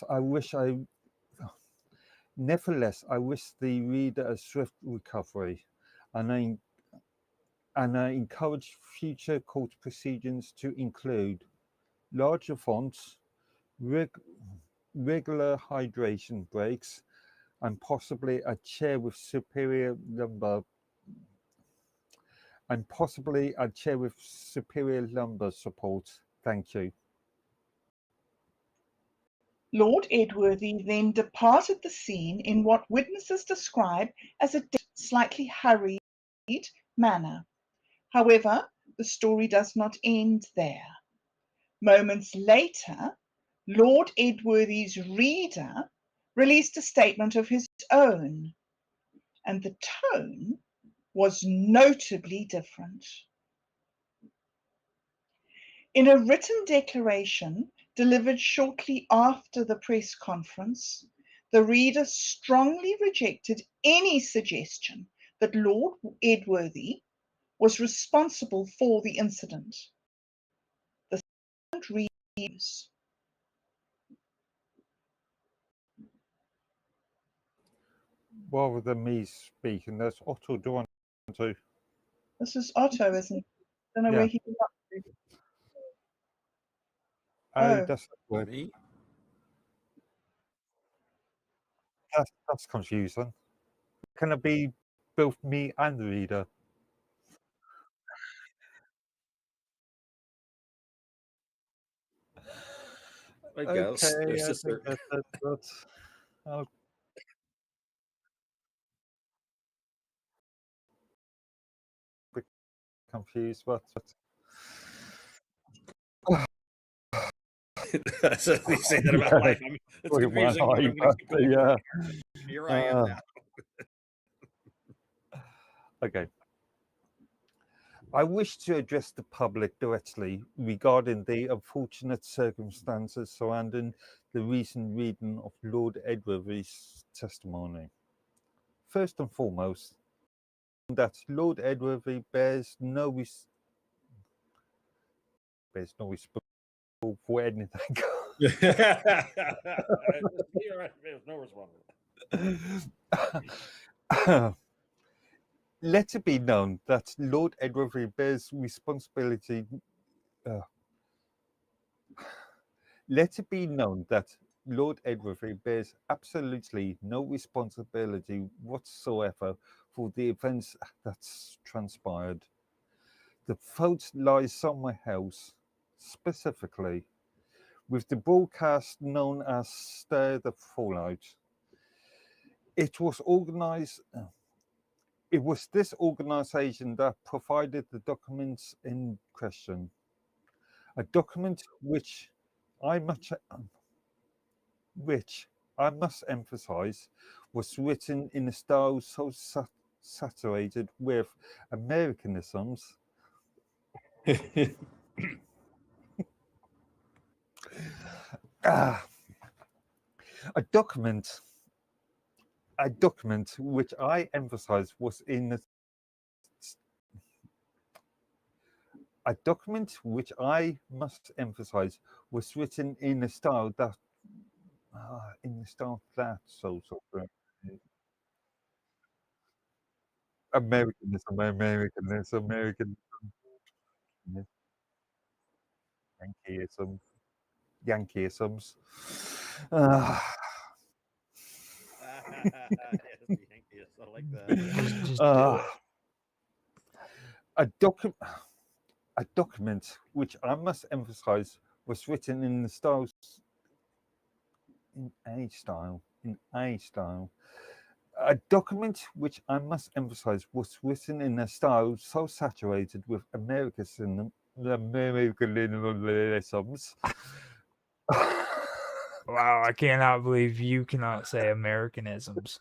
I wish the reader a swift recovery, and I encourage future court proceedings to include larger fonts, regular hydration breaks, and possibly a chair with superior lumbar support. Thank you. Lord Edworthy then departed the scene in what witnesses describe as a slightly hurried manner. However, the story does not end there. Moments later, Lord Edworthy's reader released a statement of his own, and the tone was notably different. In a written declaration delivered shortly after the press conference, the reader strongly rejected any suggestion that Lord Edworthy was responsible for the incident. The statement reads, Rather than me speaking, there's Otto. Do I want to? this is Otto, isn't it? I don't know where he got to. Oh. That's weird. Me? That's confusing. Can it be both me and the reader? I guess. Okay, It's I just think that's I'll be confused, but so you say that about life. It's Look at my confusing, but I'm eye, going to keep going. yeah. Here I am now. Okay. I wish to address the public directly regarding the unfortunate circumstances surrounding the recent reading of Lord Edworthy's testimony. First and foremost, that Lord Edworthy bears no responsibility for anything. There's no response. Let it be known that Lord Edward bears responsibility. Uh, let it be known that Lord Edward bears absolutely no responsibility whatsoever for the events that's transpired. The fault lies somewhere else, specifically with the broadcast known as Stir the Fallout. It was organized. It was this organization that provided the documents in question. A document I much, which I must emphasize, was written in a style so saturated with Americanisms. Ah, a document which I emphasize was in a document which I must emphasize was written in a style that Americanism, Yankeeism, Yankeeisms. Ah, Yes, the Yankees. I like that. Just do it. ah, a document. A document which I must emphasize was written in the style in a style. A document which I must emphasize was written in a style so saturated with Americanisms. Wow, I cannot believe you cannot say Americanisms.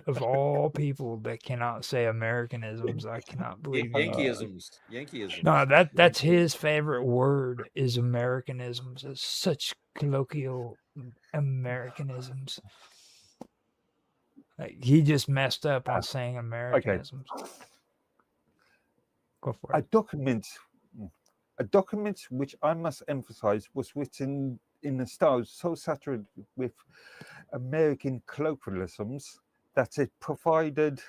Of all people that cannot say Americanisms, I cannot believe you. Yankeeisms. Yankeeisms. No, that's his favorite word is Americanisms. It's such colloquial Americanisms. Like, he just messed up on saying Americanisms. Go for A it. document, a document which I must emphasize was written in a style so saturated with American colloquialisms that it provided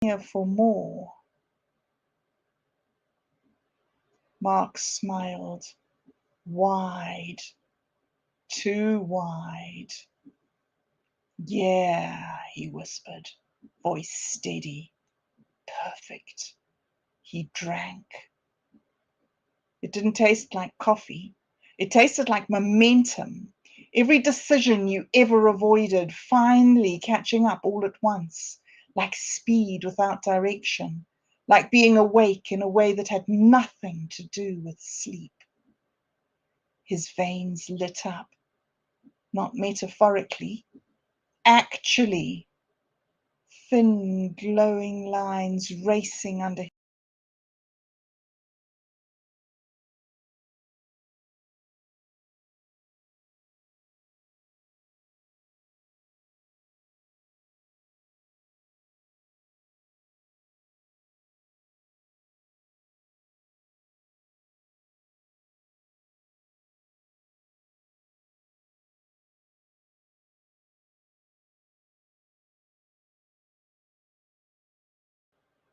here for more. Mark smiled. Wide. Too wide. Yeah, he whispered, voice steady. Perfect. He drank. It didn't taste like coffee. It tasted like momentum. Every decision you ever avoided finally catching up all at once, like speed without direction, like being awake in a way that had nothing to do with sleep. His veins lit up, not metaphorically, actually. Thin, glowing lines racing under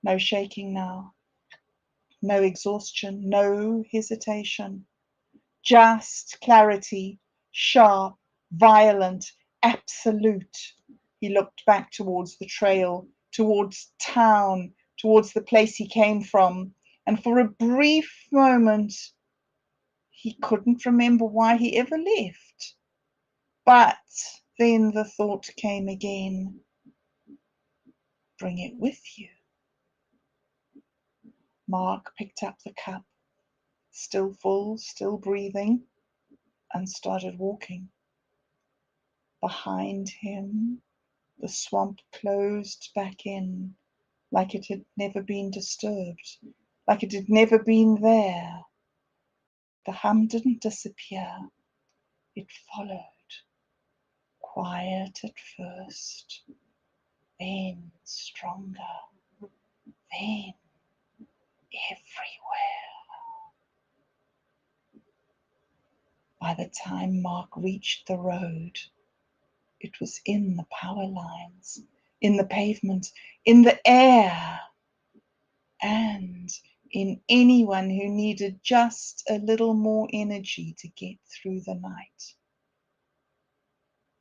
no shaking now, no exhaustion, no hesitation, just clarity, sharp, violent, absolute. He looked back towards the trail, towards town, towards the place he came from, and for a brief moment he couldn't remember why he ever left. But then the thought came again, bring it with you. Mark picked up the cup, still full, still breathing, and started walking. Behind him, the swamp closed back in, like it had never been disturbed, like it had never been there. The hum didn't disappear, it followed, quiet at first, then stronger, then everywhere. By the time Mark reached the road, it was in the power lines, in the pavement, in the air, and in anyone who needed just a little more energy to get through the night.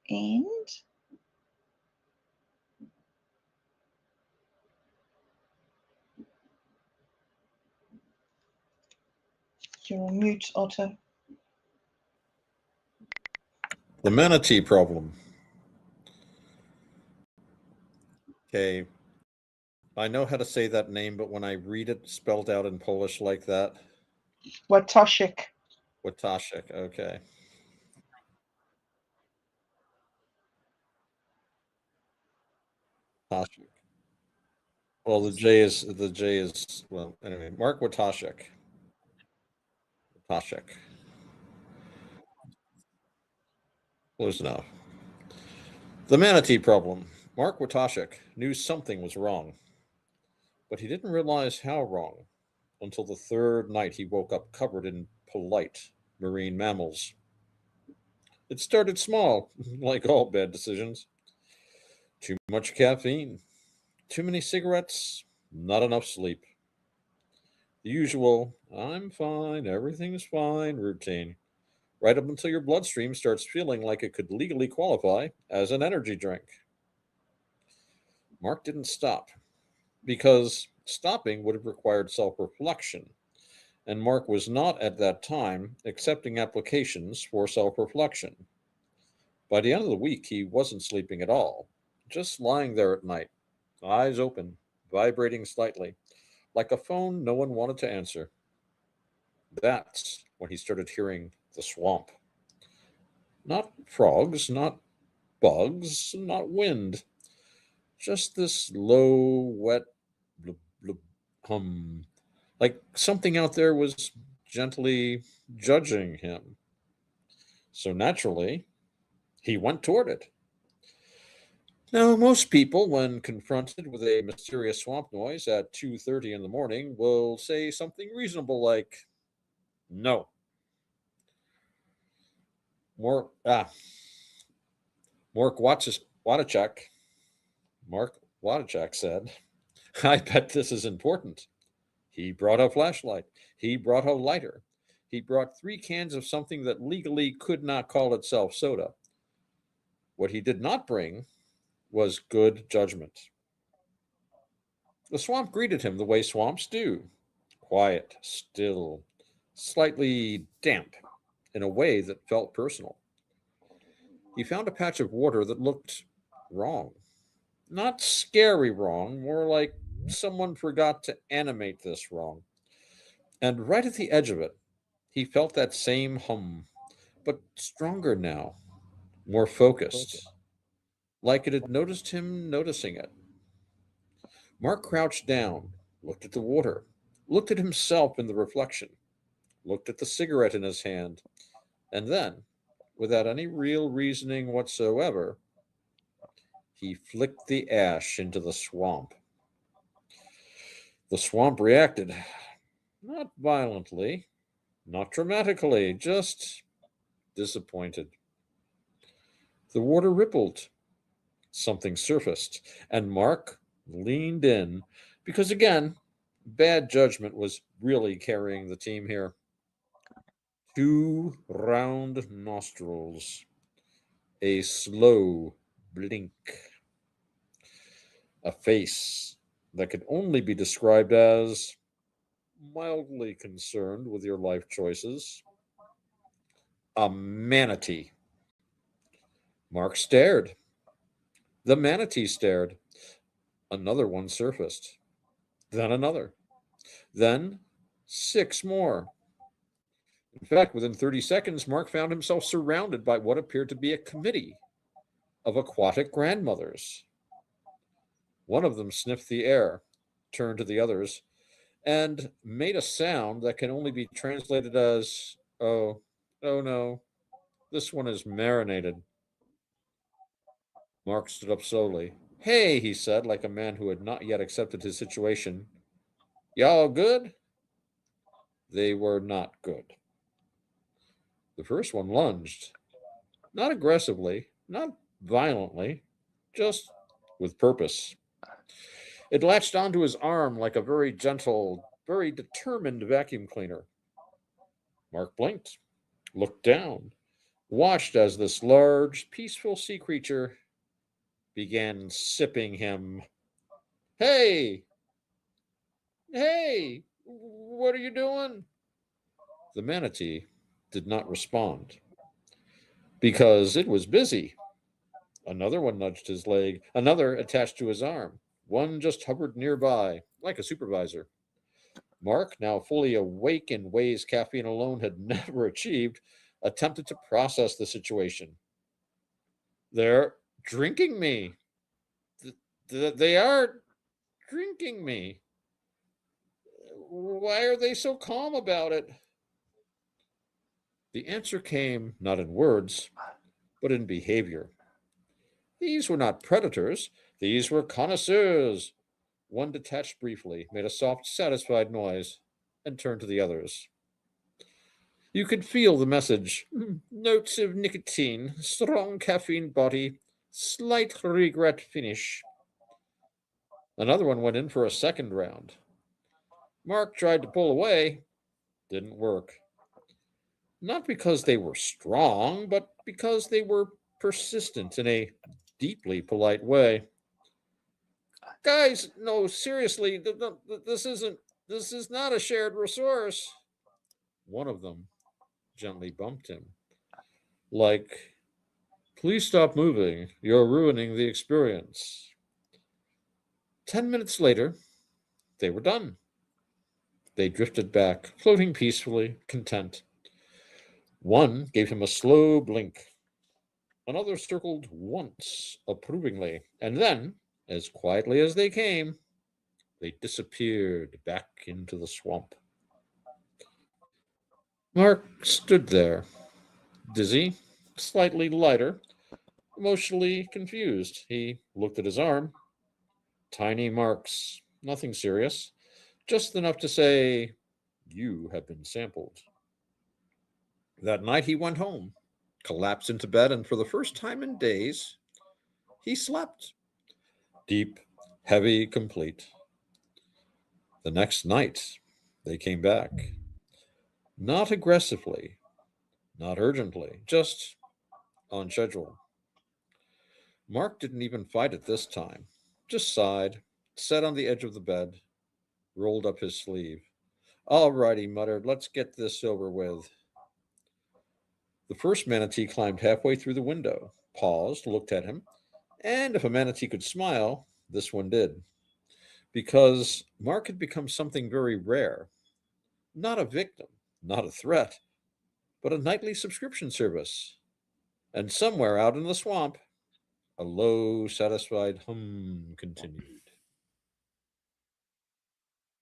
And you're on mute, Otto. The manatee problem. Okay. I know how to say that name, but when I read it spelled out in Polish like that, Watoshik. Watashik, okay. Watashik. Well, the J is well anyway. Mark Watashik. Watashik. Close enough. The manatee problem. Mark Watashik knew something was wrong, but he didn't realize how wrong until the third night he woke up covered in polite marine mammals. It started small, like all bad decisions. Too much caffeine, too many cigarettes, not enough sleep. The usual, I'm fine, everything's fine routine, right up until your bloodstream starts feeling like it could legally qualify as an energy drink. Mark didn't stop because stopping would have required self reflection, and Mark was not at that time accepting applications for self reflection. By the end of the week, he wasn't sleeping at all, just lying there at night, eyes open, vibrating slightly, like a phone no one wanted to answer. That's when he started hearing the swamp. Not frogs, not bugs, not wind, just this low, wet blub, blub, hum. Like something out there was gently judging him. So naturally, he went toward it. Now, most people, when confronted with a mysterious swamp noise at 2:30 in the morning, will say something reasonable like, "No." More Mark Watachek, Mark Watachek said, I bet this is important. He brought a flashlight. He brought a lighter. He brought 3 cans of something that legally could not call itself soda. What he did not bring was good judgment. The swamp greeted him the way swamps do: quiet, still, slightly damp, in a way that felt personal. He found a patch of water that looked wrong. Not scary wrong, more like someone forgot to animate this wrong. And right at the edge of it, he felt that same hum, but stronger now, more focused, like it had noticed him noticing it. Mark crouched down, looked at the water, looked at himself in the reflection, looked at the cigarette in his hand, and then, without any real reasoning whatsoever, he flicked the ash into the swamp. The swamp reacted, not violently, not dramatically, just disappointed. The water rippled. Something surfaced, and Mark leaned in because, again, bad judgment was really carrying the team here. 2 round nostrils, a slow blink, a face that could only be described as mildly concerned with your life choices. A manatee. Mark stared. The manatee stared. Another one surfaced. Then another. Then 6 more. In fact, within 30 seconds, Mark found himself surrounded by what appeared to be a committee of aquatic grandmothers. One of them sniffed the air, turned to the others, and made a sound that can only be translated as, oh no, this one is marinated. Mark stood up slowly. Hey, he said, like a man who had not yet accepted his situation. Y'all good? They were not good. The first one lunged. Not aggressively, not violently, just with purpose. It latched onto his arm like a very gentle, very determined vacuum cleaner. Mark blinked, looked down, watched as this large, peaceful sea creature began sipping him. Hey! Hey! What are you doing? The manatee did not respond because it was busy. Another one nudged his leg, another attached to his arm. One just hovered nearby, like a supervisor. Mark, now fully awake in ways caffeine alone had never achieved, attempted to process the situation. They're drinking me. They are drinking me. Why are they so calm about it? The answer came not in words, but in behavior. These were not predators. These were connoisseurs. One detached briefly, made a soft, satisfied noise, and turned to the others. You could feel the message. Notes of nicotine, strong caffeine body, slight regret finish. Another one went in for a second round. Mark tried to pull away. Didn't work. Not because they were strong, but because they were persistent in a deeply polite way. Guys, no, seriously, this is not a shared resource. One of them gently bumped him. Like, please stop moving. You're ruining the experience. 10 minutes later, they were done. They drifted back, floating peacefully, content. One gave him a slow blink. Another circled once, approvingly, and then, as quietly as they came, they disappeared back into the swamp. Mark stood there, dizzy, slightly lighter, emotionally confused. He looked at his arm. Tiny marks, nothing serious, just enough to say, you have been sampled. That night he went home, collapsed into bed, and for the first time in days, he slept. Deep, heavy, complete. The next night, they came back. Not aggressively, not urgently, just on schedule. Mark didn't even fight it this time, just sighed, sat on the edge of the bed, rolled up his sleeve. All right, he muttered, let's get this over with. The first manatee climbed halfway through the window, paused, looked at him, and if a manatee could smile, this one did. Because Mark had become something very rare. Not a victim, not a threat, but a nightly subscription service. And somewhere out in the swamp, a low, satisfied hum continued.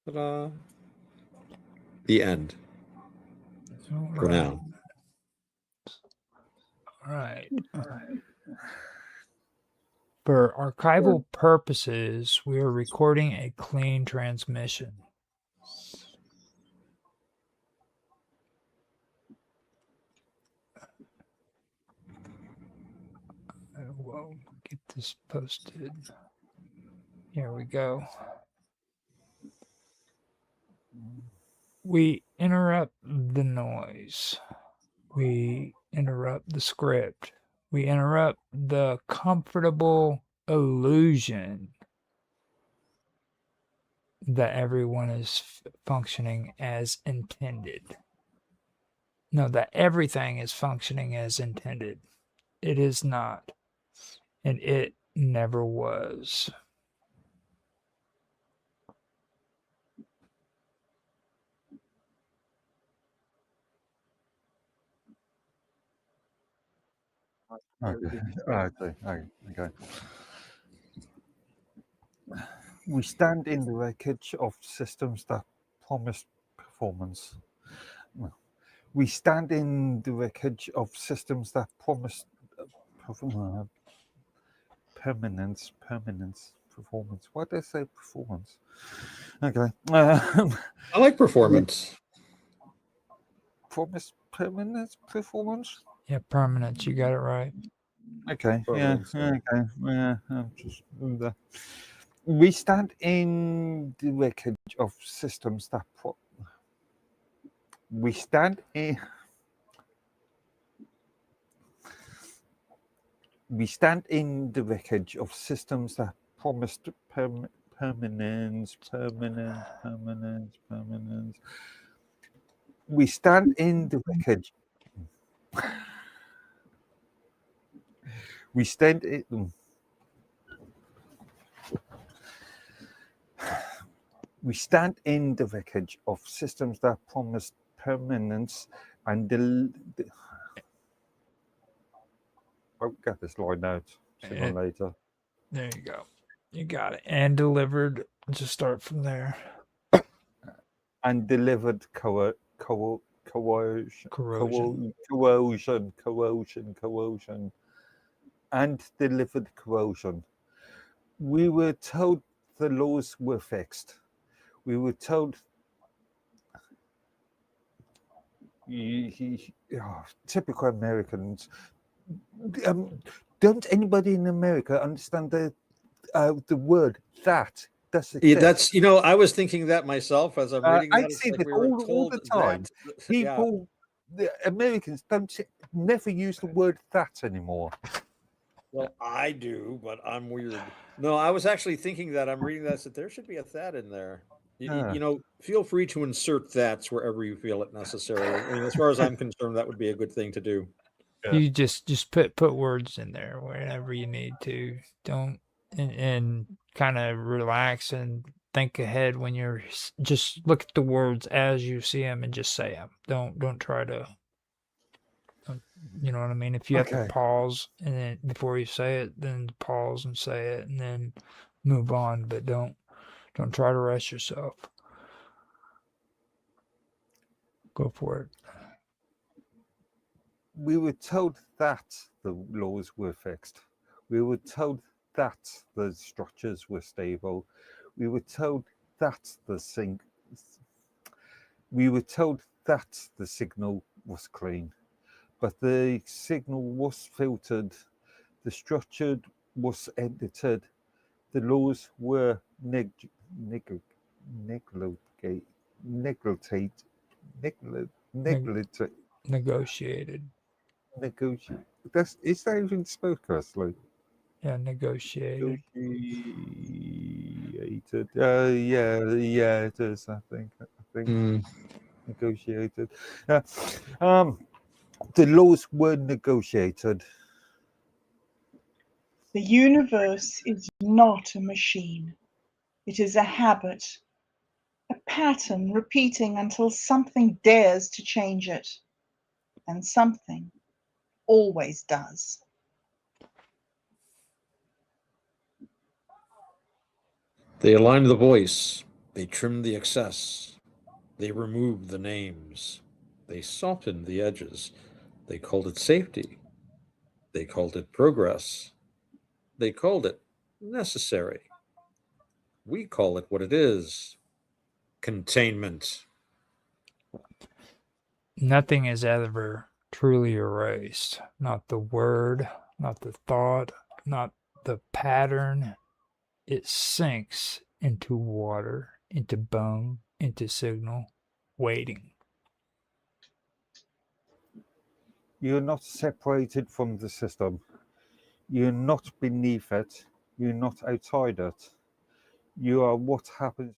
Ta-da! The end. All For right. now. All right. For archival purposes, we are recording a clean transmission. We'll get this posted. Here we go. We interrupt the noise. We interrupt the script. We interrupt the comfortable illusion that everyone is functioning as intended. No, that everything is functioning as intended. It is not. And it never was. Okay. We stand in the wreckage of systems that promise performance. We stand in the wreckage of systems that promise permanence, performance. Why did I say performance? Okay. I like performance. Promise permanence, performance. Yeah, permanence. You got it right. Okay. Permanence, Yeah. Okay. Yeah. We stand in the wreckage of systems that we stand in. We stand in the wreckage of systems that promised permanence. We stand in the wreckage. We stand in. We stand in the wreckage of systems that promised permanence and I'll get this line out sooner or later. There you go. You got it. And delivered. Just start from there. And delivered coercion, and delivered coercion. We were told the laws were fixed. We were told typical Americans. Don't anybody in America understand the word that? That's I was thinking that myself as I'm reading that. I see that all the time. People, the Americans never use the word that anymore. Well, I do, but I'm weird. No, I was actually thinking that I'm reading that there should be a that in there. Feel free to insert that's wherever you feel it necessary. I mean, as far as I'm concerned, that would be a good thing to do. Yeah. You just put words in there whenever you need to. Don't and kind of relax and think ahead when you're just look at the words as you see them and just say them. Don't try to. You know what I mean? If you have to pause and then before you say it, then pause and say it, and then move on. But don't try to rush yourself. Go for it. We were told that the laws were fixed. We were told that the structures were stable. We were told that we were told that the signal was clean. But the signal was filtered, the structure was edited, the laws were Negligate, negotiate, Negotiated. negotiate. Is that even spelled correctly? Yeah, negotiated. Negotiated. Yeah, it is. I think negotiated. Yeah. The laws were negotiated. The universe is not a machine. It is a habit, a pattern repeating until something dares to change it. And something always does. They aligned the voice. They trimmed the excess. They removed the names. They softened the edges. They called it safety. They called it progress. They called it necessary. We call it what it is: containment. Nothing is ever truly erased. Not the word, not the thought, not the pattern. It sinks into water, into bone, into signal, waiting. You're not separated from the system. You're not beneath it. You're not outside it. You are what happens